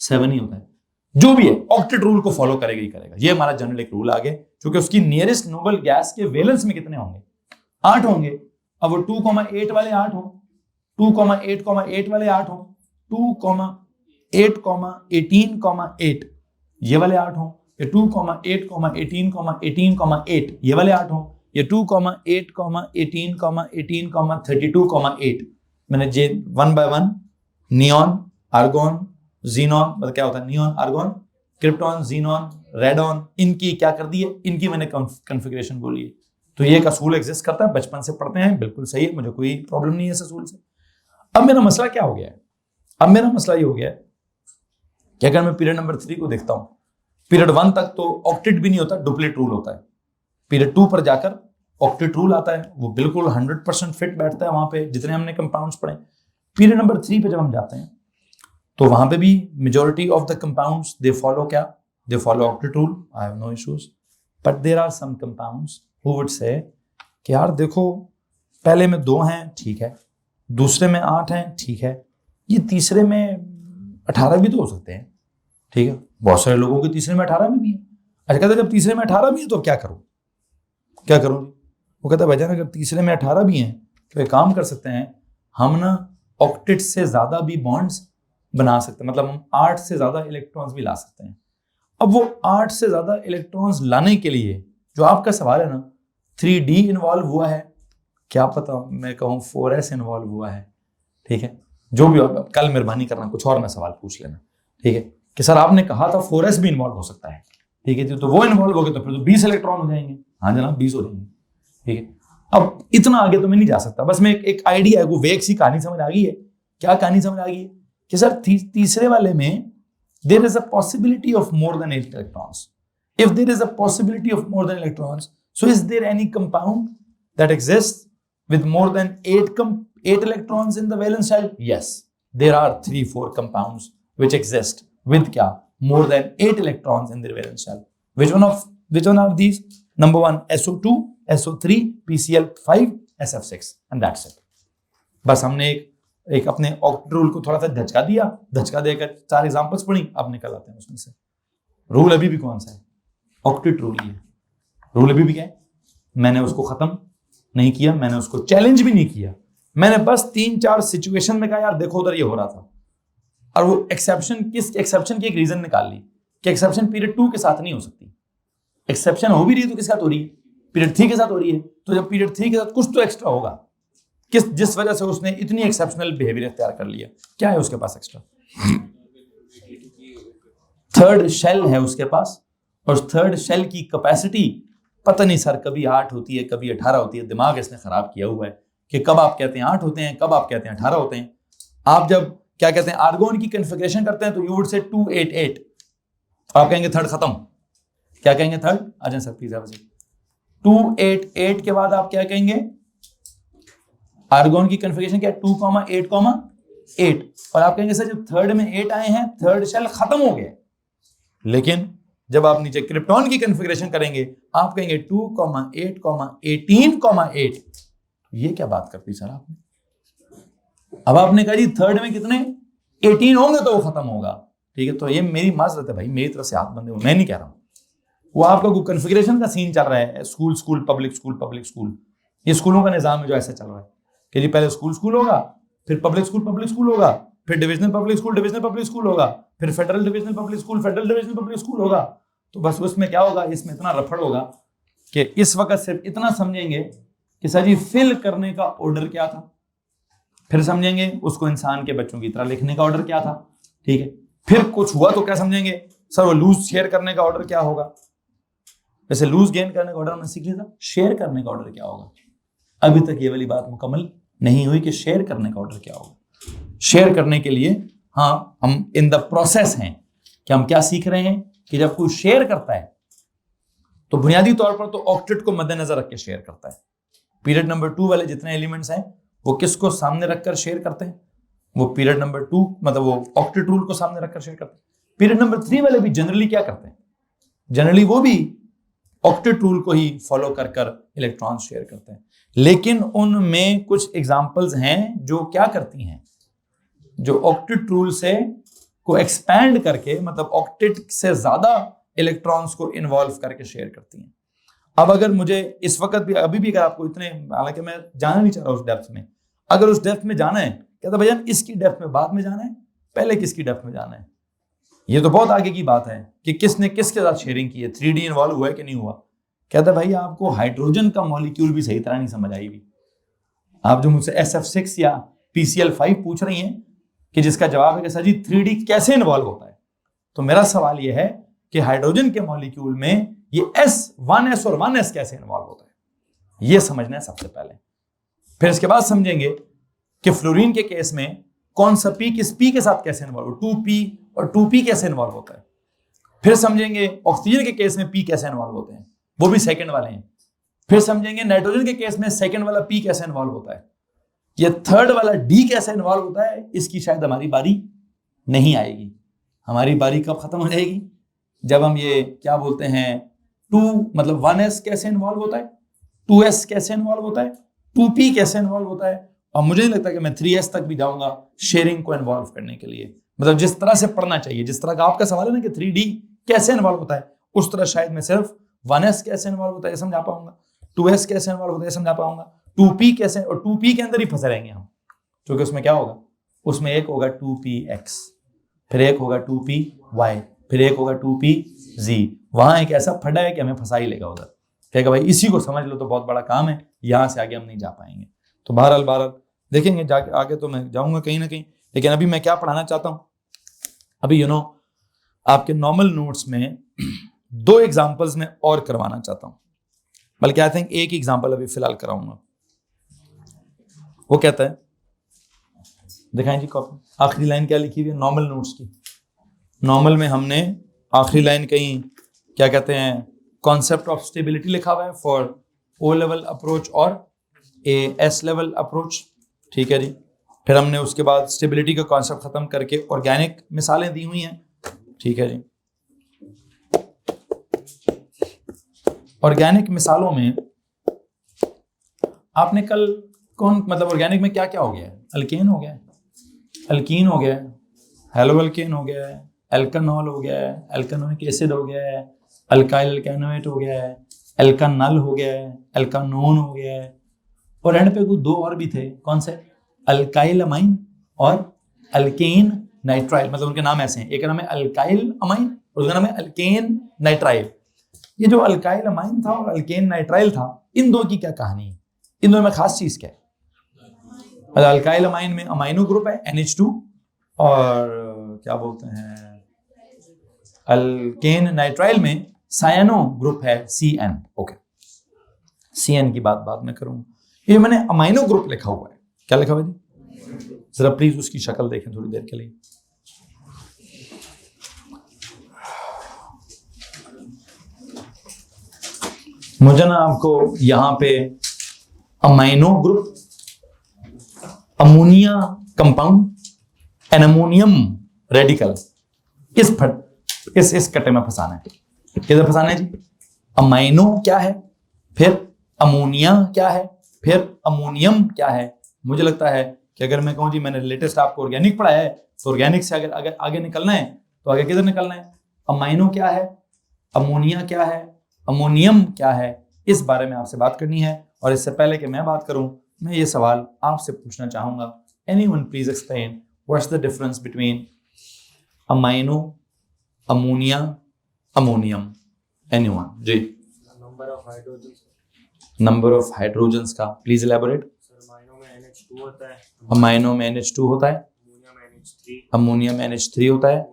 7 ही होता है। जो भी है ऑक्टेट रूल को फॉलो करेगा ही करेगा। ये हमारा जनरल एक रूल आ गया, क्योंकि उसकी नियरेस्ट नोबल गैस के वैलेंस में कितने होंगे, 8 होंगे। अब वो 2,8 वाले 8 हो, 2,8,8 वाले 8 हो, 2,8,18,8 ये वाले 8 हो, ये 2,8,18,18,8 ये वाले 8 हो, ये 2,8,18,18,32,8। मैंने जे 1 बाय 1 नियॉन, आर्गोन, जीनॉन, मतलब क्या होता है neon, argon, krypton, xenon, radon, इनकी क्या कर दी है, इनकी मैंने कॉन्फ़िगरेशन बोली है। तो ये एक असूल एग्जिस्ट करता है, बचपन से पढ़ते हैं, बिल्कुल सही है, मुझे कोई प्रॉब्लम नहीं है इस असूल से। अब मेरा मसला क्या हो गया है? अब मेरा मसला ये हो गया है कि अगर मैं पीरियड नंबर 3 को देखता हूं, पीरियड 1 तक तो ऑक्टेट भी नहीं होता, डुप्लेट रूल होता है। पीरियड 2 पर जाकर ऑक्टेट रूल आता है, वो बिल्कुल 100% फिट बैठता है वहां पे, जितने हमने कंपाउंड्स पढ़े। पीरियड नंबर 3 पे जब हम जाते हैं तो वहां पे भी majority of the compounds they follow क्या, they follow octet rule, I have no issues. But there are some compounds who would say कि यार देखो पहले में 2 हैं, ठीक है, दूसरे में 8 हैं, ठीक है, ये तीसरे में 18 भी तो हो सकते हैं, ठीक है। बहुत सारे लोगों के तीसरे में 18 में भी है। अच्छा कहते जब तीसरे में 18 भी है तो क्या करूं, क्या करूं? वो कहता है भाईजान अगर तीसरे में 18 भी हैं तो एक काम कर सकते हैं, हम ना ऑक्टेट से ज्यादा भी बॉन्ड्स बना सकते हैं, मतलब हम 8 से ज्यादा इलेक्ट्रॉन्स भी ला सकते हैं। अब वो 8 से ज्यादा इलेक्ट्रॉन्स लाने के लिए जो आपका सवाल है ना, 3D इन्वॉल्व हुआ है, क्या पता मैं कहूँ 4S इन्वॉल्व हुआ है, ठीक है। जो भी हो, कल मेहरबानी करना कुछ और मैं सवाल पूछ लेना, ठीक है, कि सर आपने कहा था 4S भी इन्वॉल्व हो सकता है, ठीक है, तो वो इन्वॉल्व हो गए तो फिर तो 20 इलेक्ट्रॉन हो जाएंगे। हाँ जनाब 20 हो जाएंगे, ठीक है। अब इतना आगे तो मैं नहीं जा सकता, बस मैं एक आइडिया है, वो वेग सी कहानी समझ आ गई है। क्या कहानी समझ आ गई है कि सर तीसरे वाले में there is a possibility of more than 8 electrons. If there is a possibility of more than electrons, so is there any compound that exist with more than 8 electrons in the valence shell? Yes, there are 3-4 compounds which exist with kya more than 8 electrons in their valence shell. Which one are these? Number 1 SO2, SO3, PCl5, SF6 and that's it. बस हमने एक अपने ऑक्टेट रूल को थोड़ा सा धचका दिया, धचका देकर 4 एग्जांपल्स पढ़ी, अब निकल आते हैं उसमें से। रूल अभी भी कौन सा है? ऑक्टेट रूल ही है। रूल अभी भी क्या है? मैंने उसको खत्म नहीं किया, मैंने उसको चैलेंज भी नहीं किया, मैंने बस 3-4 सिचुएशन में कहा यार देखो उधर ये हो रहा था। और वो एक्सेप्शन, किस एक्सेप्शन की एक रीजन निकाल ली कि एक्सेप्शन पीरियड 2 के साथ नहीं हो सकती। एक्सेप्शन हो भी रही है तो किसके साथ हो रही है? पीरियड 3 के साथ हो रही है। तो जब पीरियड 3 के साथ कुछ तो एक्स्ट्रा होगा, जिस वजह से उसने इतनी एक्सेप्शनल बिहेवियर तैयार कर लिया। क्या है उसके पास एक्स्ट्रा? थर्ड शेल है उसके पास, और थर्ड शेल की कैपेसिटी पता नहीं सर, कभी 8 होती है, कभी 18 होती है। दिमाग इसने खराब किया हुआ है कि कब आप कहते हैं 8 होते हैं, कब आप कहते हैं 18 होते हैं। आप जब क्या कहते हैं, आर्गोन की कॉन्फ़िगरेशन करते हैं तो यू वुड से 288, आप कहेंगे थर्ड खत्म, क्या कहेंगे थर्ड, आ जाए सर प्लीज। 288 के बाद आप क्या कहेंगे, आर्गोन की कॉन्फ़िगरेशन क्या है 2,8,8, और आप कहेंगे सर जब थर्ड में 8 आए हैं थर्ड शेल खत्म हो गया। लेकिन जब आप नीचे क्रिप्टॉन की कॉन्फ़िगरेशन करेंगे आप कहेंगे 2,8,18,8, ये क्या बात करती सर आपने। अब आपने कहा जी थर्ड में कितने 18 होंगे तो वो खत्म होगा, ठीक है, तो ये मेरी माजरत है भाई, मेरी तरफ से हाथ बंदे हो, मैं नहीं कह रहा हूं, वो आपका कॉन्फ़िगरेशन का सीन चल रहा है, school school public school public school, ये स्कूलों का निजाम है जो ऐसा चल रहा है कि जी पहले स्कूल स्कूल होगा, फिर पब्लिक स्कूल होगा, फिर डिविजनल पब्लिक स्कूल होगा, फिर फेडरल डिविजनल पब्लिक स्कूल होगा। तो बस उसमें क्या होगा, इसमें इतना रफड़ होगा कि इस वक्त सिर्फ इतना समझेंगे कि सर जी फिल करने का ऑर्डर क्या था, फिर समझेंगे उसको इंसान के बच्चों की तरह लिखने का ऑर्डर क्या था, ठीक है, फिर कुछ हुआ तो क्या समझेंगे सर वो लूज शेयर करने का ऑर्डर क्या होगा, वैसे लूज गेन करने का ऑर्डर हमने सीख लिया था, शेयर करने का ऑर्डर क्या होगा, अभी तक ये वाली बात मुकम्मल नहीं हुई कि शेयर करने का ऑर्डर क्या होगा। शेयर करने के लिए हाँ हम इन द प्रोसेस हैं कि हम क्या सीख रहे हैं कि जब कोई शेयर करता है तो बुनियादी तौर पर तो ऑक्टेट को मद्देनजर रख के शेयर करता है। पीरियड नंबर 2 वाले जितने एलिमेंट्स हैं वो किसको सामने रखकर शेयर करते हैं, वो पीरियड नंबर 2 मतलब वो ऑक्टेट रूल को सामने रखकर शेयर करते हैं। पीरियड नंबर 3 वाले भी जनरली क्या करते हैं, जनरली वो भी ऑक्टेट रूल को ही फॉलो कर कर इलेक्ट्रॉन शेयर करते हैं, लेकिन उनमें कुछ एग्जांपल्स हैं जो क्या करती हैं, जो ऑक्टेट रूल से को एक्सपैंड करके मतलब ऑक्टेट से ज्यादा इलेक्ट्रॉन्स को इन्वॉल्व करके शेयर करती हैं। अब अगर मुझे इस वक्त भी अभी भी अगर आपको इतने, हालांकि मैं जाना नहीं चाह रहा उस डेप्थ में, अगर उस डेप्थ में जाना है कहता भैया इसकी डेप्थ में बाद में जाना है पहले किसकी डेप्थ में जाना है, ये तो बहुत आगे की बात है कि किसने किसके साथ शेयरिंग की है, 3D इन्वॉल्व हुआ है कि नहीं हुआ। कहता भाई आपको हाइड्रोजन का मॉलिक्यूल भी सही तरह नहीं समझ आई भी, आप जो मुझसे SF6 या PCl5 पूछ रही हैं कि जिसका जवाब है कि सर जी 3D कैसे इन्वॉल्व होता है, तो मेरा सवाल यह है कि हाइड्रोजन के मॉलिक्यूल में ये S1s और 1s कैसे इन्वॉल्व होता है, ये समझना है सबसे पहले। फिर इसके बाद समझेंगे कि फ्लोरीन के केस में कौन सा P किस P के साथ कैसे इन्वॉल्व, 2P और 2P कैसे इन्वॉल्व होता है। फिर समझेंगे ऑक्सीजन के केस में P कैसे इन्वॉल्व होते हैं, वो भी सेकंड वाले हैं। फिर समझेंगे नाइट्रोजन के केस में सेकंड वाला P कैसे इन्वॉल्व होता है, ये थर्ड वाला D कैसे इन्वॉल्व होता है। इसकी शायद हमारी बारी नहीं आएगी, हमारी बारी कब खत्म हो जाएगी, जब हम ये क्या बोलते हैं 2 मतलब 1s कैसे इन्वॉल्व होता है, 2s कैसे इन्वॉल्व होता है, 2p कैसे इन्वॉल्व होता है, और मुझे नहीं लगता कि मैं 3s तक भी जाऊंगा शेयरिंग को इन्वॉल्व करने के लिए। मतलब जिस तरह से पढ़ना चाहिए, जिस तरह का आपका सवाल है ना कि 3D कैसे इन्वॉल्व होता है, उस तरह शायद मैं सिर्फ 1s कैसे इन्वॉल्व होता है समझा पाऊंगा, 2s कैसे इन्वॉल्व होता है समझा पाऊंगा, 2p कैसे, और 2p के अंदर ही फंसे रहेंगे हम, क्योंकि उसमें क्या होगा, उसमें एक होगा 2px, फिर एक होगा 2py, फिर एक होगा 2pz। वहां एक ऐसा फटा है कि हमें फंसा ही लेगा उधर, कहेगा भाई इसी को समझ लो तो बहुत बड़ा काम है, यहां से आगे हम नहीं जा पाएंगे। तो बहरहाल देखेंगे जाके आगे, तो मैं जाऊंगा कहीं ना कहीं, लेकिन अभी मैं क्या पढ़ाना चाहता हूं, अभी आपके नॉर्मल नोट्स में 2 एग्जाम्पल्स में और करवाना चाहता हूं, बल्कि आई थिंक एक एग्जाम्पल अभी फिलहाल कराऊंगा। वो कहता है, दिखाएं जी कॉपी, आखिरी लाइन क्या लिखी हुई है नॉर्मल नोट्स की। नॉर्मल में हमने आखिरी लाइन कहीं क्या कहते हैं कॉन्सेप्ट ऑफ स्टेबिलिटी लिखा हुआ है फॉर O लेवल अप्रोच और S लेवल अप्रोच, ठीक है जी। फिर हमने उसके बाद स्टेबिलिटी का कॉन्सेप्ट खत्म करके ऑर्गेनिक मिसालें दी हुई हैं, ठीक है जी। ऑर्गेनिक मिसालों में आपने कल कौन मतलब ऑर्गेनिक में क्या क्या हो गया है, अल्केन हो गया है, अल्कीन हो गया है, हेलो अल्केन हो गया है, एल्कानॉल हो गया है, एल्कानोइक एसिड हो गया है, अल्काइल अल्कानोएट हो गया है, एल्कानल हो गया है, एल्कानोन हो गया है, और एंड पे कुछ 2 और भी थे, कौन से, अल्काइल अमाइन और अल्केन नाइट्राइल, मतलब उनके नाम ऐसे हैं, एक का नाम है अल्काइल अमाइन और उसका नाम है अल्केन नाइट्राइल। ये जो अल्काइल अमाइन था और अल्केन नाइट्राइल था, इन 2 की क्या कहानी है, इन दोनों में खास चीज क्या है। अल्काइल अमाइन में अमाइनो ग्रुप है NH2 और क्या बोलते हैं अल्केन नाइट्राइल में सायनो ग्रुप है CN। ओके, CN की बात बाद में करूंगा। ये मैंने अमाइनो ग्रुप लिखा हुआ है, क्या लिखा हुआ है जी, जरा प्लीज उसकी शक्ल देखें थोड़ी देर के लिए। मुझे ना आपको यहां पे amino group, ammonia compound and ammonium radical इस कटे में फंसाना है। किधर फंसाना है जी? अमाइनो क्या है, फिर अमोनिया क्या है, फिर अमोनियम क्या है। मुझे लगता है कि अगर मैं कहूं जी मैंने लेटेस्ट आपको ऑर्गेनिक पढ़ाया है, तो ऑर्गेनिक से अगर आगे निकलना है तो आगे किधर निकलना है? अमाइनो क्या है, अमोनिया क्या है, अमोनियम क्या है, इस बारे में आपसे बात करनी है। और इससे पहले कि मैं बात करूं, मैं ये सवाल आपसे पूछना चाहूंगा, anyone please explain what's the difference between amino, ammonia, ammonium? Anyone जी? Number of hydrogen. Number of hydrogens का प्लीज इलैबोरेट। अमाइनो में NH2 होता है, अमाइनो में NH2 होता है, अमोनिया में NH3 होता है,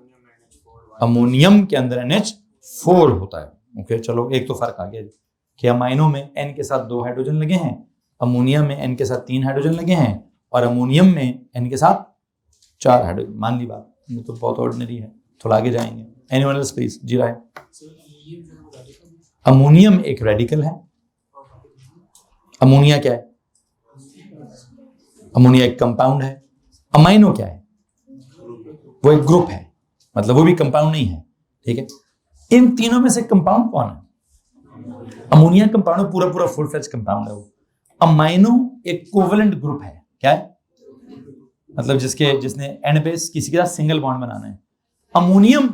अमोनियम के अंदर NH4 होता है। ओके चलो, एक तो फर्क आ गया कि अमाइनो में N के साथ 2 हाइड्रोजन लगे हैं, अमोनिया में N के साथ 3 हाइड्रोजन लगे हैं, और अमोनियम में N के साथ 4 हाइड्रोजन। मान ली बात, ये तो बहुत ऑर्डिनरी है, थोड़ा आगे जाएंगे। Anyone else please? जी राय। अमोनियम एक रेडिकल है। अमोनिया क्या है? अमोनिया एक कंपाउंड है। अमाइनो क्या है? वो एक ग्रुप है, मतलब वो भी कंपाउंड नहीं है। ठीक है, इन तीनों में से कंपाउंड कौन है? अमोनिया कंपाउंड, पूरा पूरा फुल फ्लेज कंपाउंड है वो। अमाइनो एक कोवेलेंट ग्रुप है। क्या है? मतलब जिसने एंड बेस किसी के साथ सिंगल बॉन्ड बनाना है। अमोनियम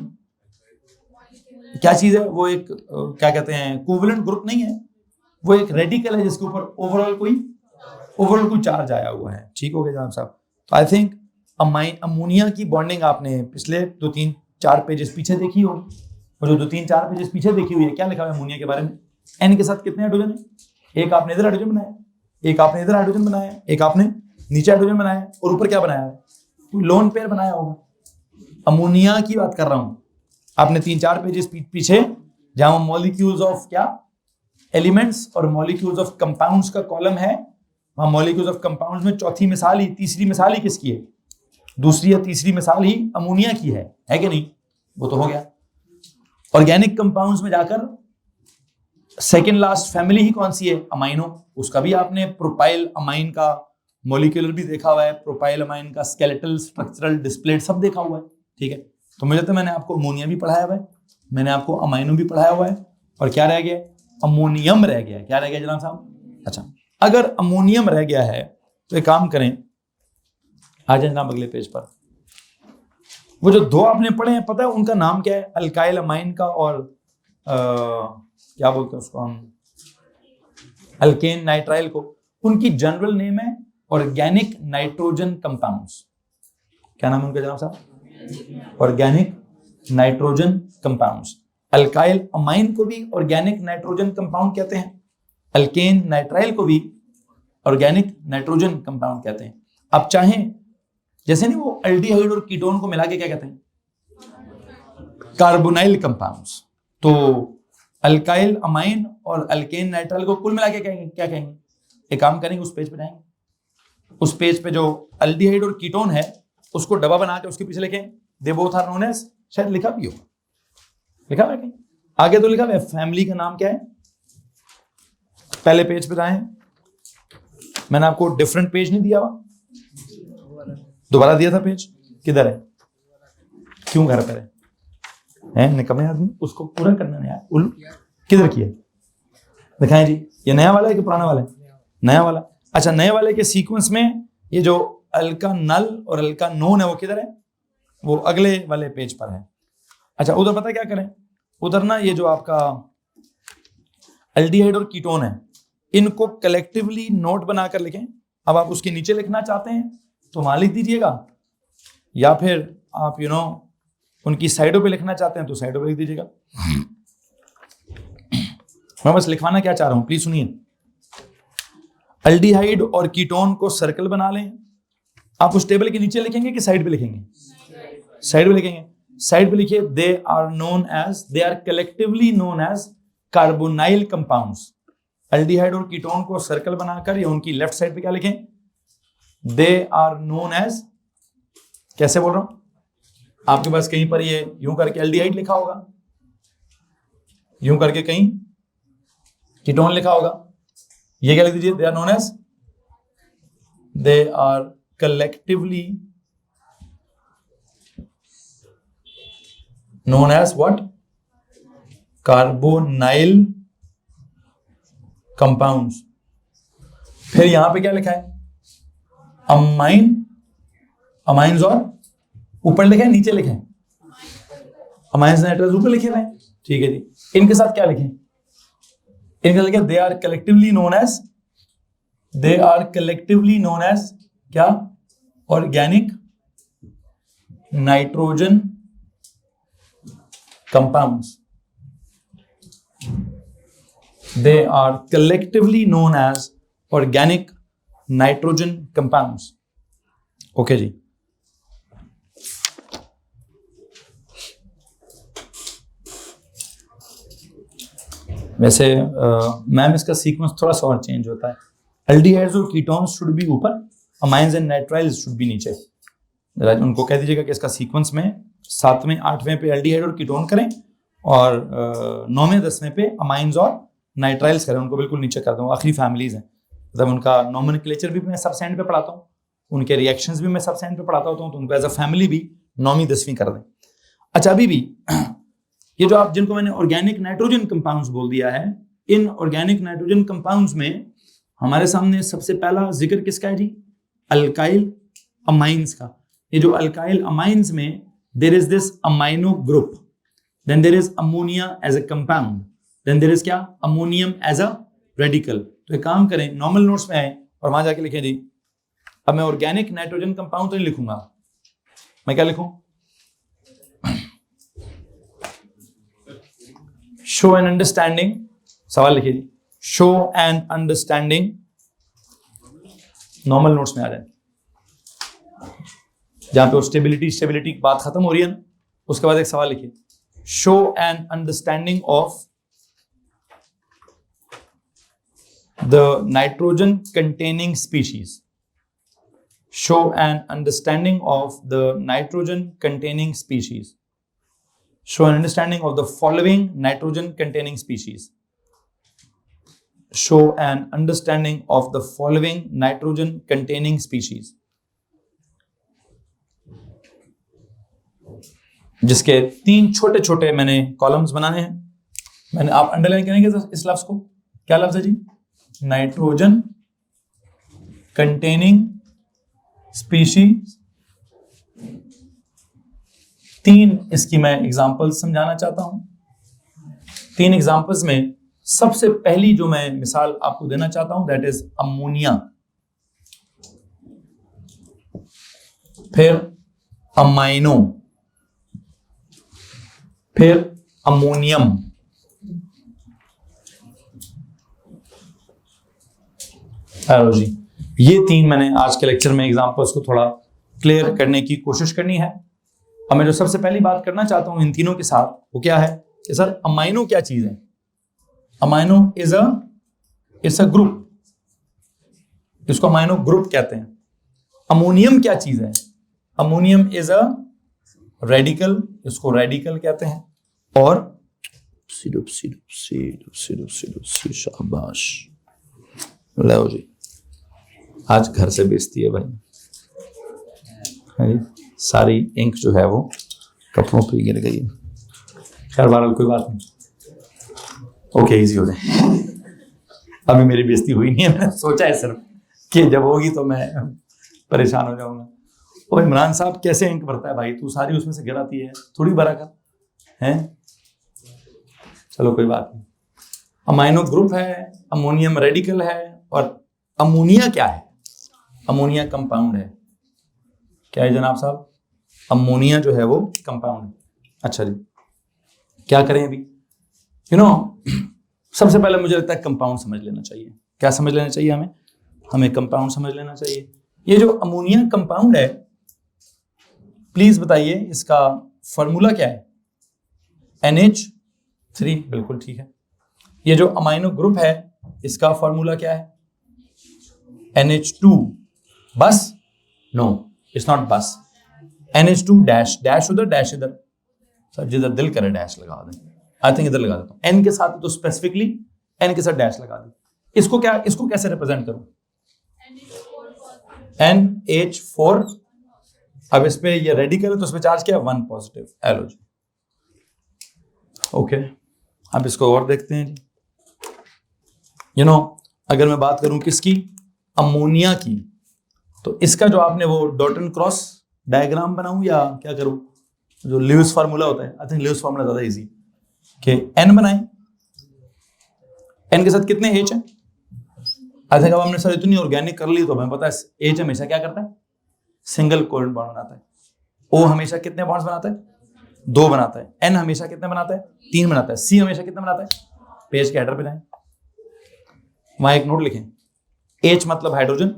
क्या चीज है? वो एक क्या कहते हैं, कोवेलेंट ग्रुप नहीं है, वो एक रेडिकल है जिसके ऊपर ओवरऑल कोई चार्ज आया हुआ है। ठीक हो गया जनाब साहब? तो आई थिंक अमोनिया की बॉन्डिंग आपने पिछले 2-3-4 पेजेस पीछे देखी होगी, और जो 2-3-4 पेजेस पीछे देखी हुई है, क्या लिखा हुआ है अमोनिया के बारे में? एन के साथ कितने हाइड्रोजन है? एक आपने इधर हाइड्रोजन बनाया, एक आपने इधर हाइड्रोजन बनाया, एक आपने नीचे हाइड्रोजन बनाया, और ऊपर क्या बनाया है? कोई लोन पेयर बनाया होगा। अमोनिया की बात कर रहा हूं, आपने 3-4 पेजेस पीछे जहां मॉलिक्यूल्स ऑफ क्या एलिमेंट्स और मॉलिक्यूल्स ऑफ कंपाउंड्स का कॉलम है, वहां मॉलिक्यूल्स ऑफ कंपाउंड्स में तीसरी मिसाल ही किसकी है? दूसरी या तीसरी मिसाल ही अमोनिया की है कि नहीं? वो तो हो गया। ऑर्गेनिक कंपाउंड्स में जाकर सेकेंड लास्ट फैमिली ही कौन सी है? अमाइनो। उसका भी आपने प्रोपाइल अमाइन का मॉलिक्यूलर भी देखा हुआ है, प्रोपाइल अमाइन का स्केलेटल, स्ट्रक्चरल, डिस्प्लेड सब देखा हुआ है। ठीक है, तो मुझे तो मैंने आपको अमोनिया भी पढ़ाया हुआ है, मैंने आपको अमाइनो भी पढ़ाया हुआ है, और क्या रह गया? अमोनियम रह गया। क्या रह गया जनाब साहब? अच्छा, अगर अमोनियम रह गया है तो एक काम करें, आ जाए जनाब अगले पेज पर। वो जो 2 आपने पढ़े हैं, पता है उनका नाम क्या है? अल्काइल अमाइन का और क्या बोलते हैं उसको हम, अल्केन नाइट्राइल को। उनकी जनरल नेम है ऑर्गेनिक नाइट्रोजन कंपाउंड्स। क्या नाम है उनका जनाब साहब? Organic nitrogen compounds. Alkyl amine को भी ऑर्गेनिक नाइट्रोजन कंपाउंड कहते हैं, अल्केन नाइट्राइल को भी ऑर्गेनिक नाइट्रोजन कंपाउंड कहते हैं। आप चाहें जैसे नहीं, वो अल्डिहाइड और कीटोन को मिला के क्या कहते हैं? Carbonyl compounds. तो अल्काइल अमाइन और अल्केन नाइट्राइल को कुल मिला के क्या कहेंगे? एक काम करेंगे, उस पेज पे जाएंगे, उस पेज पे जो अल्डिहाइड और कीटोन है उसको डब्बा बना के उसके पीछे लिखें they both are known as, शायद लिखा भी होगा, लिखा हुआ है कहीं आगे तो लिखा हुआ है फैमिली का नाम क्या है? पहले पेज पे जाएं, मैंने आपको डिफरेंट पेज नहीं दिया हुआ, दोबारा दिया था पेज, किधर है? क्यों घर पर है निकम्मे आदमी, उसको पूरा करना नहीं आया, किधर किया? दिखाएं जी, ये नया वाला है कि पुराना वाला है? नया वाला। अच्छा, नए वाले के सीक्वेंस में ये जो अल्का नल और अल्का नोन है वो किधर है? वो अगले वाले पेज पर है। अच्छा, उधर पता क्या करें, उधर ना ये जो आपका अल्डिहाइड और कीटोन है इनको कलेक्टिवली नोट बनाकर लिखें। अब आप उसके नीचे लिखना चाहते हैं तो वहां लिख दीजिएगा, या फिर आप उनकी साइडों पे लिखना चाहते हैं तो साइडों पे लिख दीजिएगा। मैं बस लिखवाना क्या चाह रहा हूं, प्लीज सुनिए। अल्डिहाइड और कीटोन को सर्कल बना लें। आप उस टेबल के नीचे लिखेंगे कि साइड पे लिखेंगे? साइड पे लिखेंगे। साइड पे लिखिए they are collectively known as carbonyl compounds. Aldehyde और कीटोन को सर्कल बनाकर या उनकी लेफ्ट साइड पे क्या लिखें? दे आर नोन एज कैसे बोल रहा हूं? आपके पास कहीं पर ये यूं करके एल्डिहाइड लिखा होगा, यूं करके कहीं कीटोन लिखा होगा, ये क्या लिख दीजिए, they are collectively known as what? Carbonyl compounds. फिर यहां पे क्या लिखा है? अमाइंस, और ऊपर लिखा है नीचे लिखा है? अमाइंस नाइट्राइल्स ऊपर लिखे हुए हैं, ठीक है जी। इनके साथ क्या लिखें? इनके लिखे they are collectively known as क्या? Organic nitrogen compounds. They are collectively known as organic nitrogen compounds. Okay जी। वैसे मैम इसका सीक्वेंस थोड़ा सा और चेंज होता है। एल्डिहाइड्स और कीटोन्स शुड बी ऊपर, amines and nitriles should be नीचे। उनको कह दीजिएगा कि इसका सीक्वेंस में 7वें 8वें पे एल्डिहाइड और कीटोन करें और 9वें 10वें पे अमाइंस और नाइट्राइल्स करें, उनको बिल्कुल नीचे कर दूँ। आखिरी फैमिलीज हैं, मतलब उनका नॉमेनक्लेचर भी मैं सबसेंड पे पढ़ाता हूँ, उनके रिएक्शंस भी मैं सबसेंड पे पढ़ाता होता हूँ, तो उनको एज अ फैमिली भी 9वीं 10वीं कर दें। अच्छा, अभी भी ये जो आप जिनको मैंने ऑर्गेनिक नाइट्रोजन कंपाउंड्स बोल दिया है, इन ऑर्गेनिक नाइट्रोजन कंपाउंड्स में हमारे सामने सबसे पहला जिक्र किसका है जी? अल्काइल अमाइंस का। ये जो अल्काइल अमाइंस में there is this amino group, then there is ammonia as a compound, then there is क्या? Ammonium as a radical. तो एक काम करें, नॉर्मल नोट्स में आए और वहां जाके लिखें जी, अब मैं ऑर्गेनिक नाइट्रोजन कंपाउंड तो नहीं लिखूंगा, मैं क्या लिखूं? शो एन अंडरस्टैंडिंग, सवाल लिखिए जी, show an understanding, normal notes में आ जाए, जहां पे स्टेबिलिटी की बात खत्म हो रही है ना, उसके बाद एक सवाल लिखिए, show an understanding of the nitrogen containing species. Show an understanding of the nitrogen containing species. Show an understanding of the following nitrogen containing species. Show an understanding of the following nitrogen containing species. जिसके 3 छोटे छोटे मैंने कॉलम्स बनाए हैं। मैंने, आप अंडरलाइन करेंगे इस लफ्ज को, क्या लफ्ज है जी? Nitrogen containing species. 3 इसकी मैं एग्जांपल्स समझाना चाहता हूं। 3 एग्जांपल्स में सबसे पहली जो मैं मिसाल आपको देना चाहता हूं, दैट इज अमोनिया, फिर अमाइनो, फिर अमोनियम। हेलो जी, ये 3 मैंने आज के लेक्चर में एग्जांपल्स को थोड़ा क्लियर करने की कोशिश करनी है। अब मैं जो सबसे पहली बात करना चाहता हूं इन तीनों के साथ, वो क्या है कि सर अमाइनो क्या चीज है? अमाइनो इज अ ग्रुप, इसको अमाइनो ग्रुप कहते हैं। अमोनियम क्या चीज है? अमोनियम इज अ रेडिकल, इसको रेडिकल कहते हैं। और शाबाश, लो जी, आज घर से बेचती है भाई, सारी इंक जो है वो कपड़ों पे गिर गई है। खैर बहरहाल कोई बात नहीं, ओके इजी हो जाए। अभी मेरी बेइज्जती हुई नहीं है, मैंने सोचा है सिर्फ कि जब होगी तो मैं परेशान हो जाऊंगा। और इमरान साहब कैसे इंक भरता है भाई, तू सारी उसमें से गिराती है, थोड़ी भरा कर है। चलो कोई बात नहीं। अमाइनो ग्रुप है, अमोनियम रेडिकल है, और अमोनिया क्या है? अमोनिया कंपाउंड है। क्या है जनाब साहब? अमोनिया जो है वो कंपाउंड है। अच्छा जी, क्या करें अभी? सबसे पहले मुझे लगता है कंपाउंड समझ लेना चाहिए। क्या समझ लेना चाहिए हमें? हमें कंपाउंड समझ लेना चाहिए। ये जो अमोनिया कंपाउंड है, प्लीज बताइए इसका फॉर्मूला क्या है? NH3, बिल्कुल ठीक है। ये जो अमाइनो ग्रुप है, इसका फॉर्मूला क्या है? NH2। बस? नो, इट्स नॉट बस। NH2 डैश, डैश उधर डैश इधर, सर जिधर दिल करे डैश लगा दें, आई थिंक इधर लगा देता हूँ, N के साथ तो स्पेसिफिकली N के साथ डैश लगा दें। इसको क्या, इसको कैसे रिप्रेजेंट करूं? NH4, अब इस पे ये रेडिकल है तो इस पे चार्ज क्या है? 1 पॉजिटिव, एलोजी। ओके, अब इसको और देखते हैं जी। यू नो अगर मैं बात करूं किसकी, अमोनिया की, तो इसका जो आपने वो डॉट एंड क्रॉस डायग्राम बनाऊं या क्या करूं, जो ल्यूइस फार्मूला होता है, आई थिंक ल्यूइस फार्मूला ज्यादा इजी, कि N बनाएं, N के साथ कितने H हैं? आई थिंक अब हमने सर इतनी ऑर्गेनिक कर ली तो हमें पता है H हमेशा क्या करता है? सिंगल कोवेलेंट बॉन्ड बनाता है। O हमेशा कितने बॉन्ड्स बनाता है? 2 बनाता है। N हमेशा कितने बनाता है? 3 बनाता है। C हमेशा कितने बनाता है? पेज के हेडर पे जाएं, वहां एक नोट लिखें, H मतलब hydrogen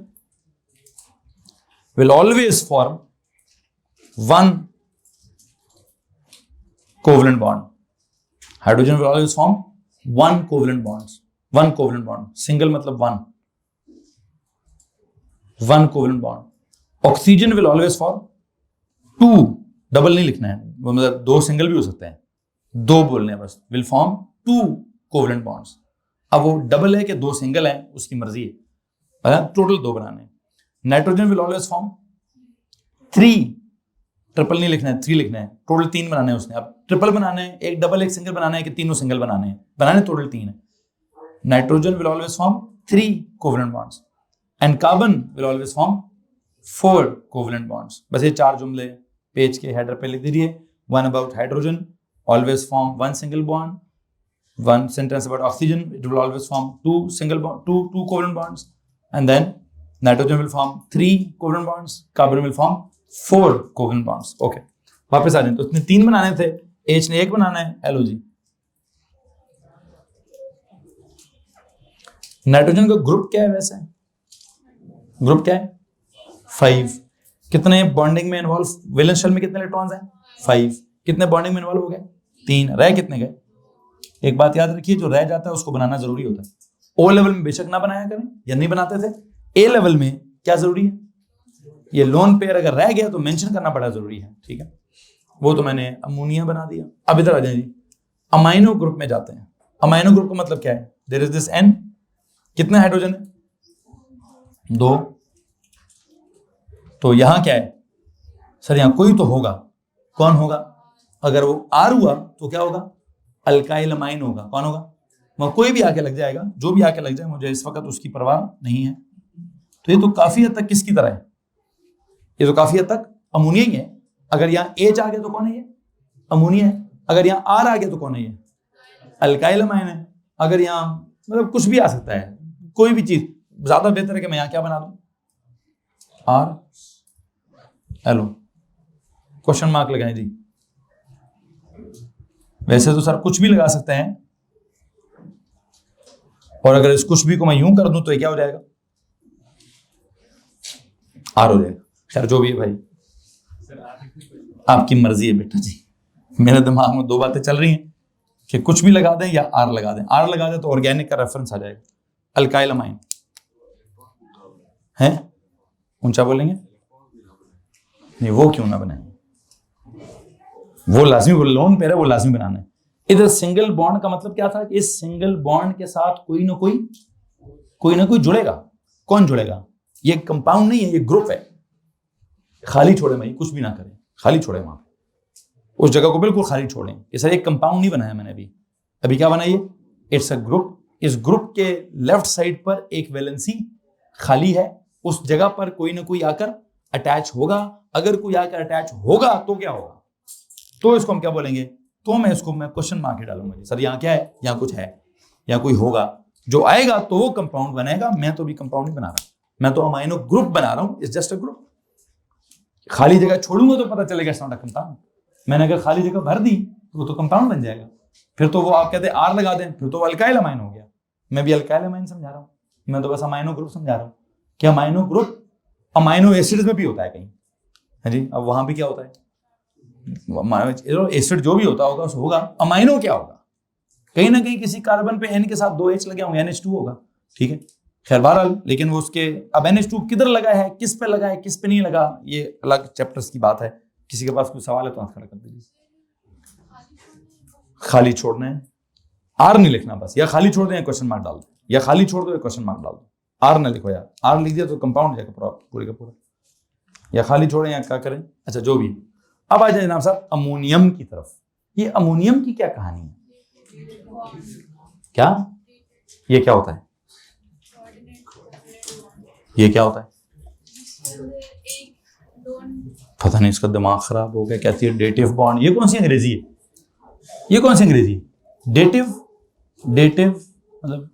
will always form 1 covalent bond. Hydrogen will always form 1 covalent bonds. 1 covalent bond. Single मतलब 1. 1 covalent bond. Oxygen will always form 2. Double नहीं लिखना है, वो मतलब 2 सिंगल भी हो सकते हैं, 2 बोलने हैं बस। Will form 2 covalent bonds. अब वो डबल है कि 2 सिंगल है, उसकी मर्जी है, टोटल 2 बनाने। Nitrogen will always form 3, triple नहीं लिखना है, 3 लिखना है, टोटल 3 बनाने हैं उसने। अब ट्रिपल बनाने हैं, एक डबल एक सिंगल बनाना है कि तीनों सिंगल बनाने हैं? बनाने टोटल 3 है। Nitrogen will always form 3 covalent bonds and carbon will always form 4 covalent bonds. बस ये 4 जुमले पेज के हेडर पे लिख दीजिए। One about hydrogen, always form 1 single bond. One sentence about oxygen, it will always form 2 covalent bonds, and then nitrogen will form 3 covalent bonds, carbon will form 4 covalent bonds. Okay, वापस आ जाए, तो इसने 3 बनाने थे, H ने 1 बनाना है, LOG। नाइट्रोजन का ग्रुप क्या है वैसे? ग्रुप क्या है? 5। कितने बॉन्डिंग में इन्वॉल्व, वैलेंस शेल में कितने इलेक्ट्रॉन्स हैं? 5। कितने बॉन्डिंग में इन्वॉल्व हो गए? 3। रह कितने गए? एक बात याद रखिए, जो रह जाता है उसको बनाना जरूरी होता है। O लेवल में बेशक ना बनाया करें या नहीं बनाते थे, A लेवल में क्या जरूरी है? ये लोन पेयर अगर रह गया तो मेंशन करना बड़ा जरूरी है, ठीक है? वो तो मैंने अमोनिया बना दिया। अब इधर आ जाए जी, अमाइनो ग्रुप में जाते हैं। अमाइनो ग्रुप का मतलब क्या है? देयर इज दिस N, कितने हाइड्रोजन है? 2। तो यहां क्या है सर? यहां कोई तो होगा, कौन होगा? अगर वो R हुआ तो क्या होगा? अल्काइल अमाइन होगा। कौन होगा? वह कोई भी आके लग जाएगा, जो भी आके लग जाए, मुझे इस वक्त उसकी परवाह नहीं है। तो ये तो काफी हद तक किसकी तरह है? ये तो काफी हद तक अमोनिया ही है। अगर यहाँ H आ गया तो कौन है? ये अमोनिया है। अगर यहाँ R आ गया तो कौन है? ये अल्काइल अमाइन है। अगर यहाँ मतलब कुछ भी आ सकता है, कोई भी चीज। ज्यादा बेहतर है कि मैं यहाँ क्या बना दूं? R L O, question mark लगाएं जी। वैसे तो सर कुछ भी लगा सकते हैं, और अगर इस कुछ भी को मैं यूं कर दूं तो ये क्या हो जाएगा? आर हो जाएगा। खैर जो भी है भाई, आपकी मर्जी है बेटा जी। मेरे दिमाग में 2 बातें चल रही हैं कि कुछ भी लगा दें या आर लगा दें। आर लगा दें तो ऑर्गेनिक का रेफरेंस आ जाएगा, अल्काइल अमाइन है। ऊंचा बोलेंगे नहीं, वो क्यों ना बनाएंगे, वो लाजमी, वो लोन पेयर है, वो लाजमी बनाना है। इधर सिंगल बॉन्ड का मतलब क्या था कि इस सिंगल बॉन्ड के साथ कोई ना कोई जुड़ेगा। कौन जुड़ेगा? ये कंपाउंड नहीं है, ये ग्रुप है। खाली छोड़े भाई, कुछ भी ना करें, खाली छोड़े वहां उस जगह को, बिल्कुल खाली छोड़ें। ये सर एक कंपाउंड नहीं बनाया मैंने अभी क्या बनाइए? It's a group. इस ग्रुप के लेफ्ट साइड पर एक वैलेंसी खाली है, उस जगह पर कोई ना कोई आकर अटैच होगा। अगर कोई आकर अटैच होगा तो क्या होगा? तो इसको हम क्या बोलेंगे? तो मैं क्वेश्चन मार्क डालूंगा सर, यहाँ क्या है? यहाँ कुछ है, यहाँ कोई होगा। जो आएगा तो वो कंपाउंड बनेगा। मैं तो अभी कंपाउंड नहीं बना रहा, मैं तो अमाइनो ग्रुप बना रहा हूँ। It's just a group. खाली जगह छोड़ूंगा तो पता चलेगा इट्स नॉट अ कंपाउंड। मैंने अगर खाली जगह भर दी तो वो तो कंपाउंड बन जाएगा। फिर तो वो आप कहते हैं आर लगा दें, फिर तो अल्काइल अमाइन हो गया। मैं भी अल्काइल अमाइन समझा रहा हूँ, मैं तो बस अमाइनो ग्रुप समझा रहा हूँ कि अमाइनो ग्रुप अमाइनो एसिड्स में भी होता है कहीं, है जी। अब वहां भी क्या होता है? एसिड जो भी होता होगा उस होगा। अमाइनो क्या होगा? कहीं ना कहीं किसी कार्बन पे N के साथ 2 H लगे होंगे, NH2 होगा, ठीक है। खैर बहरहाल, लेकिन वो उसके अब NH2 किधर लगा है, किस पे लगा है, किस पे नहीं लगा, ये अलग चैप्टर्स की बात है। किसी के पास कोई सवाल है तो हाथ खड़ा कर दीजिए। खाली छोड़ना है, आर नहीं लिखना बस, या खाली छोड़ दें या क्वेश्चन मार्क डाल दो, या खाली छोड़ दो या क्वेश्चन मार्क डाल दो, आर ना लिखो यार, आर लिख दिया तो कंपाउंड जाएगा पूरे का पूरा, या खाली छोड़ें या क्या करें, अच्छा जो भी। अब आ जाए जनाब साहब अमोनियम की तरफ। ये अमोनियम की क्या कहानी है, क्या ये क्या होता है, ये क्या होता है, पता नहीं, इसका दिमाग खराब हो गया। कहती है डेटिव बॉन्ड, ये कौन सी अंग्रेजी है, ये कौन सी अंग्रेजी है, डेटिव, डेटिव मतलब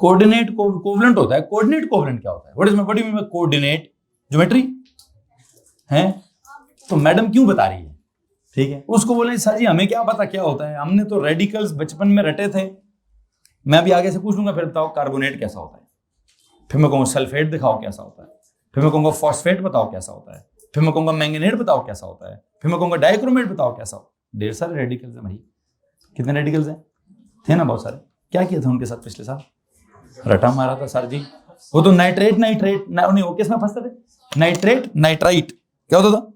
कोऑर्डिनेट कोवलेंट होता है, कोऑर्डिनेट कोवलेंट क्या होता है, what do you mean by coordinate, geometry है। तो मैडम क्यों बता रही है, ठीक है, उसको बोले सर जी हमें क्या पता क्या होता है, हमने तो रेडिकल्स बचपन में रटे थे, मैं भी आगे से पूछ लूंगा, फिर बताओ कार्बोनेट कैसा होता है, फिर मैं कहूँगा सल्फेट दिखाओ कैसा होता है, फिर मैं कहूँगा फॉस्फेट बताओ कैसा होता है, फिर मैं कहूँगा मैंगनेट बताओ कैसा होता है, फिर मैं कहूँगा डाइक्रोमेट बताओ कैसा होता है। ढेर सारे रेडिकल्स हैं भाई, कितने रेडिकल्स हैं, थे ना बहुत सारे, क्या किया था उनके साथ पिछले साल, रटा मारा था सर जी, वो तो नाइट्रेट नाइट्रेट नहीं, वो किसमें फंसते थे, नाइट्रेट नाइट्राइट क्या होता था,